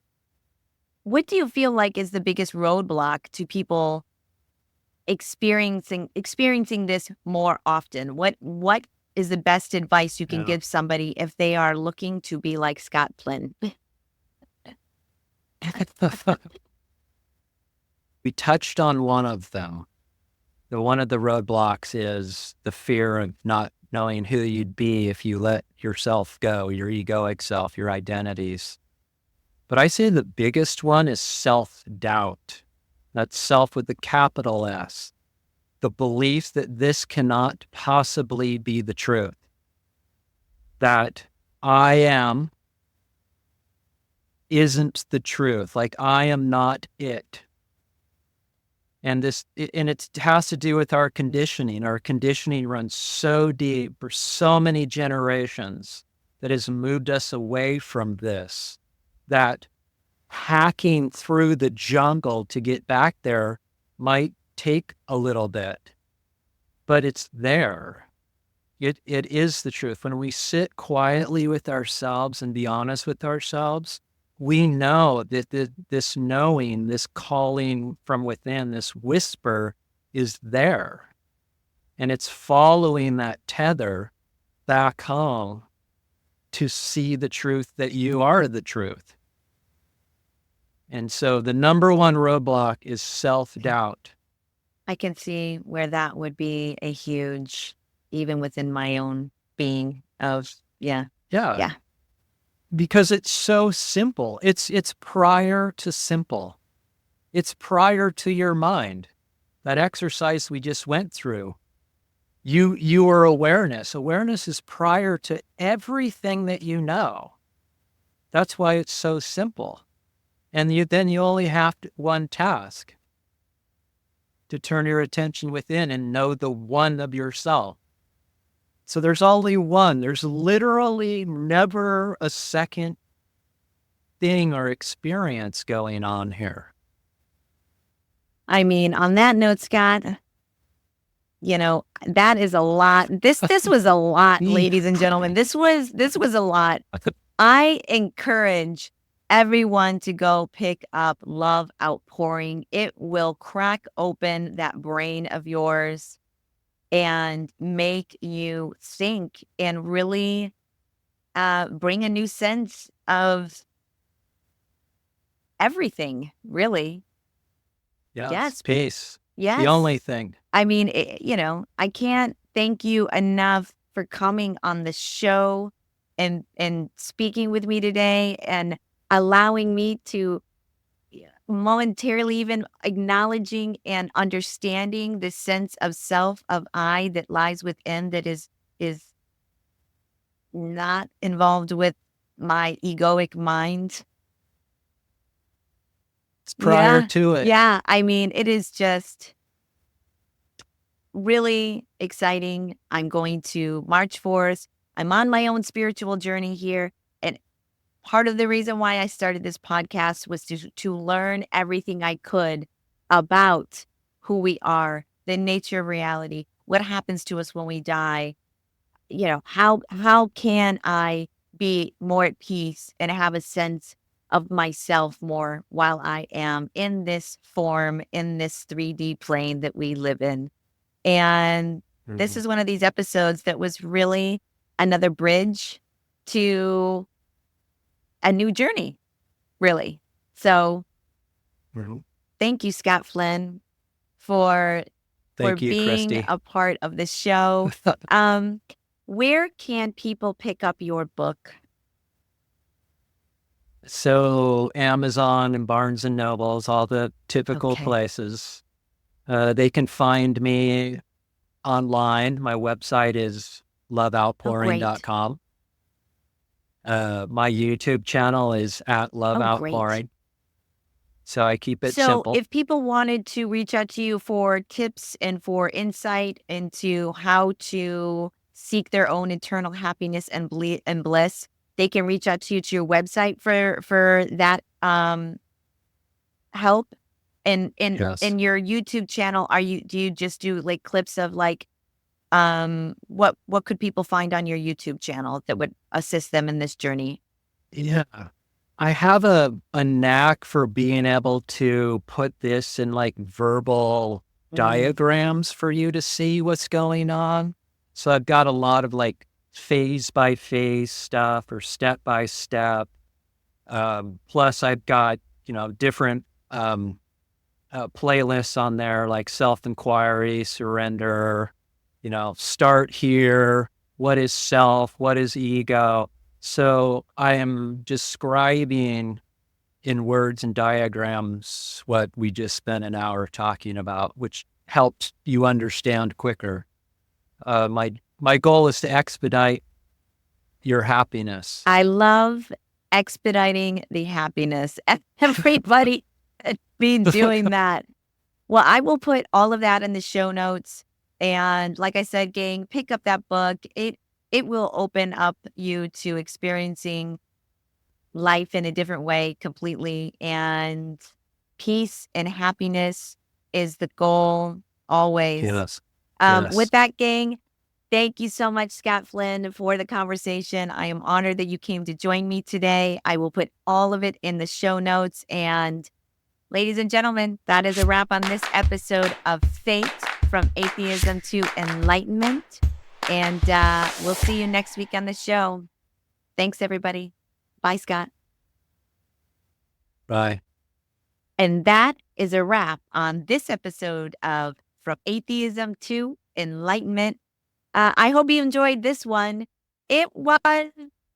what do you feel like is the biggest roadblock to people experiencing this more often? What is the best advice you can Yeah. give somebody if they are looking to be like Scott Flynn? We touched on one of them. One of the roadblocks is the fear of not knowing who you'd be if you let yourself go, your egoic self, your identities. But I say the biggest one is self-doubt. That's self with the capital S. The belief that this cannot possibly be the truth. That I am isn't the truth. Like I am not it. And it has to do with our conditioning. Our conditioning runs so deep for so many generations that has moved us away from this, that hacking through the jungle to get back there might take a little bit, but it's there. It is the truth. When we sit quietly with ourselves and be honest with ourselves, we know that this knowing, this calling from within, this whisper is there. And it's following that tether back home to see the truth that you are the truth. And so the number one roadblock is self-doubt. I can see where that would be a huge, even within my own being of, yeah, Yeah, yeah. because it's so simple. It's prior to simple. It's prior to your mind. That exercise we just went through. You are awareness. Awareness is prior to everything that you know. That's why it's so simple. And then you only have one task, to turn your attention within and know the one of yourself. So there's only one. There's literally never a second thing or experience going on here. I mean, on that note, Scott, that is a lot. This was a lot, ladies and gentlemen. This was a lot. I encourage everyone to go pick up Love Outpouring. It will crack open that brain of yours and make you think and really bring a new sense of everything, really. Yes, Yes. peace. It's the only Yes. thing. I mean, I can't thank you enough for coming on the show and speaking with me today and allowing me to momentarily even acknowledging and understanding the sense of self of I that lies within, that is not involved with my egoic mind. It's prior Yeah. to it. Yeah. I mean, it is just really exciting. I'm going to March 4th. I'm on my own spiritual journey here. And part of the reason why I started this podcast was to learn everything I could about who we are, the nature of reality, what happens to us when we die. How can I be more at peace and have a sense of myself more while I am in this form, in this 3D plane that we live in. And this Mhm. is one of these episodes that was really another bridge to a new journey, really. So Mhm. thank you, Scott Flynn, for Thank you, being Christy. a part of the show. Um, where can people pick up your book? So Amazon and Barnes and Nobles, all the typical Okay. places. They can find me online. My website is Oh, great. loveoutpouring.com. My YouTube channel is at Love Oh, great. Outpouring. So I keep it So, simple. if people wanted to reach out to you for tips and for insight into how to seek their own internal happiness and bliss, they can reach out to you to your website for that help. And Yes. in your YouTube channel, do you just do like clips of like what could people find on your YouTube channel that would assist them in this journey? Yeah. I have a knack for being able to put this in like verbal Mm. diagrams for you to see what's going on. So I've got a lot of like phase by phase stuff or step by step. Plus I've got, different playlists on there like self-inquiry, surrender, start here, what is self, what is ego. So I am describing in words and diagrams what we just spent an hour talking about, which helps you understand quicker. My goal is to expedite your happiness. I love expediting the happiness. Everybody be doing that. Well, I will put all of that in the show notes. And like I said, gang, pick up that book. It will open up you to experiencing life in a different way completely. And peace and happiness is the goal always. Yes. With Yes. that, gang, thank you so much, Scott Flynn, for the conversation. I am honored that you came to join me today. I will put all of it in the show notes. And ladies and gentlemen, that is a wrap on this episode of Fate, from Atheism to Enlightenment. And we'll see you next week on the show. Thanks, everybody. Bye, Scott. Bye. And that is a wrap on this episode of From Atheism to Enlightenment. I hope you enjoyed this one. It was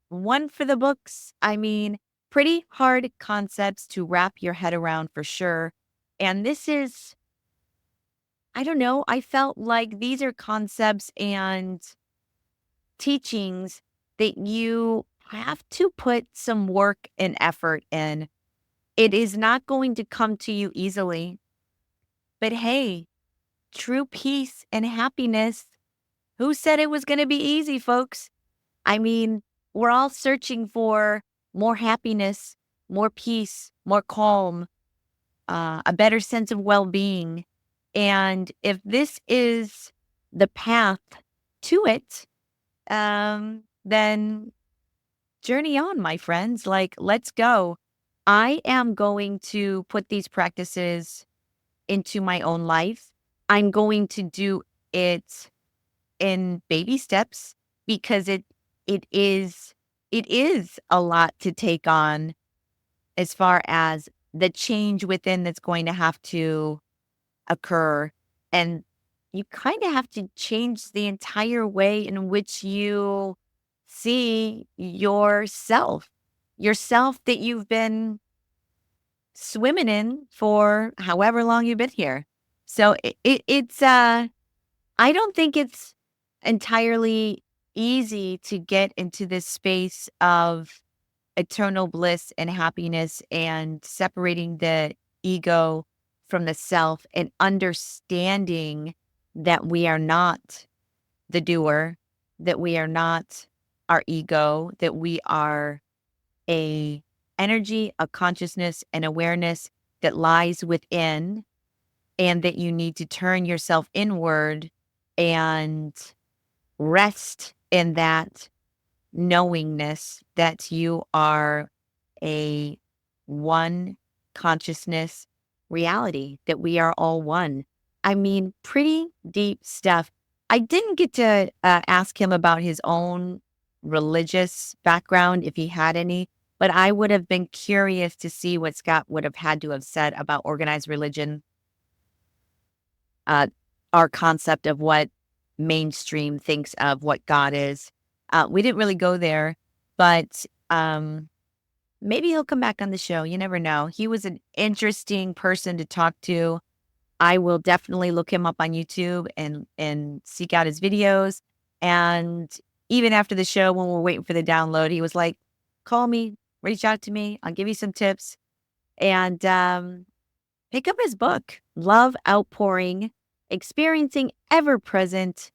one for the books. I mean, pretty hard concepts to wrap your head around for sure. And this is, I don't know, I felt like these are concepts and teachings that you have to put some work and effort in. It is not going to come to you easily. But hey, true peace and happiness, who said it was going to be easy, folks? I mean, we're all searching for more happiness, more peace, more calm, a better sense of well being. And if this is the path to it, then journey on, my friends. Like, let's go. I am going to put these practices into my own life. I'm going to do it in baby steps because it is it is a lot to take on as far as the change within that's going to have to occur. And you kind of have to change the entire way in which you see yourself that you've been swimming in for however long you've been here. So it's I don't think it's entirely easy to get into this space of eternal bliss and happiness and separating the ego from the self and understanding that we are not the doer, that we are not our ego, that we are a energy, a consciousness, and awareness that lies within, and that you need to turn yourself inward and rest in that knowingness that you are a one consciousness reality, that we are all one. I mean, pretty deep stuff. I didn't get to ask him about his own religious background, if he had any, but I would have been curious to see what Scott would have had to have said about organized religion, uh, our concept of what mainstream thinks of what God is. We didn't really go there, but maybe he'll come back on the show. You never know. He was an interesting person to talk to. I will definitely look him up on YouTube and seek out his videos. And even after the show, when we're waiting for the download, he was like, "Call me, reach out to me. I'll give you some tips." And pick up his book, Love Outpouring, Experiencing Ever Present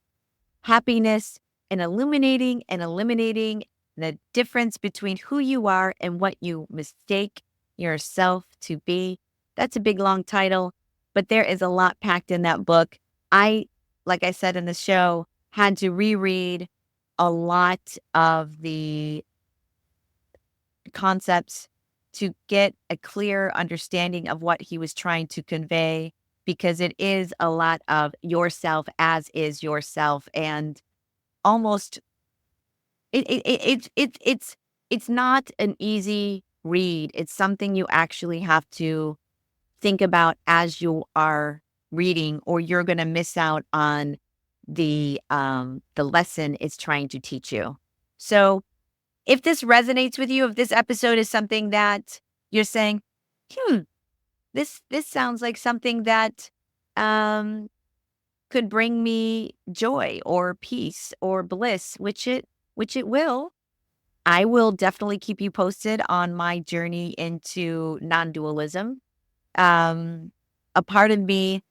Happiness and Illuminating and Eliminating the difference between who you are and what you mistake yourself to be. That's a big, long title, but there is a lot packed in that book. Like I said in the show, had to reread a lot of the concepts to get a clear understanding of what he was trying to convey, because it is a lot of yourself as is yourself, and almost it's not an easy read. It's something you actually have to think about as you are reading, or you're going to miss out on the lesson it's trying to teach you. So if this resonates with you, if this episode is something that you're saying, this sounds like something that um could bring me joy or peace or bliss, which it will. I will definitely keep you posted on my journey into non-dualism. A part of me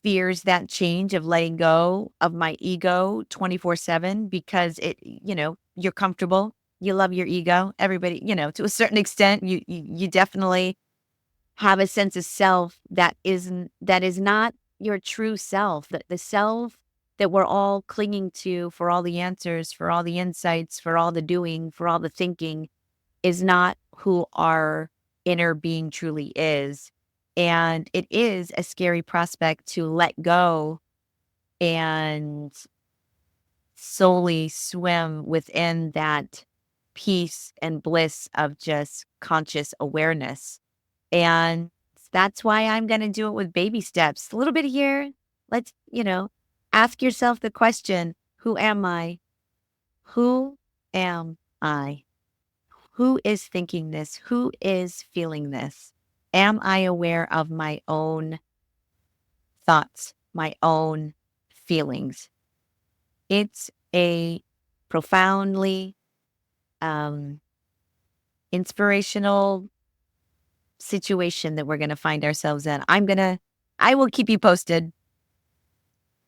fears that change of letting go of my ego 24/7, because you're comfortable. You love your ego. Everybody, to a certain extent, you definitely have a sense of self that is not your true self, the self that we're all clinging to for all the answers, for all the insights, for all the doing, for all the thinking, is not who our inner being truly is. And it is a scary prospect to let go and solely swim within that peace and bliss of just conscious awareness. And that's why I'm going to do it with baby steps. A little bit here. Let's, ask yourself the question, who am I? Who am I? Who is thinking this? Who is feeling this? Am I aware of my own thoughts, my own feelings? It's a profoundly inspirational situation that we're going to find ourselves in. I will keep you posted.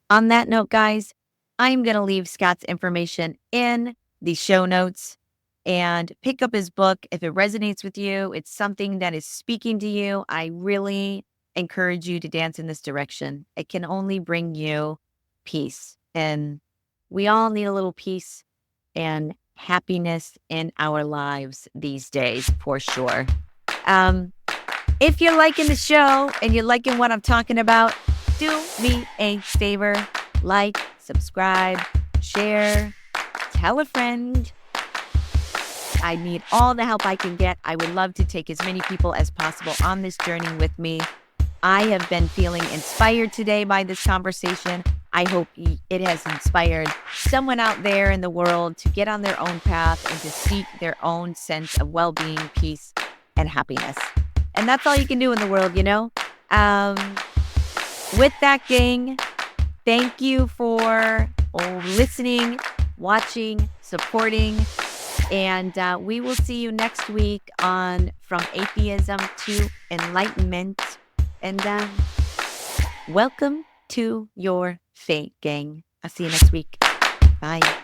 On that note, guys, I'm going to leave Scott's information in the show notes, and pick up his book if it resonates with you. It's something that is speaking to you. I really encourage you to dance in this direction. It can only bring you peace, and we all need a little peace and happiness in our lives these days, for sure. If you're liking the show and you're liking what I'm talking about, do me a favor, like, subscribe, share, tell a friend. I need all the help I can get. I would love to take as many people as possible on this journey with me. I have been feeling inspired today by this conversation. I hope it has inspired someone out there in the world to get on their own path and to seek their own sense of well-being, peace, and happiness. And that's all you can do in the world, With that, gang, thank you for listening, watching, supporting. And we will see you next week on From Atheism to Enlightenment. And welcome to your fate, gang. I'll see you next week. Bye.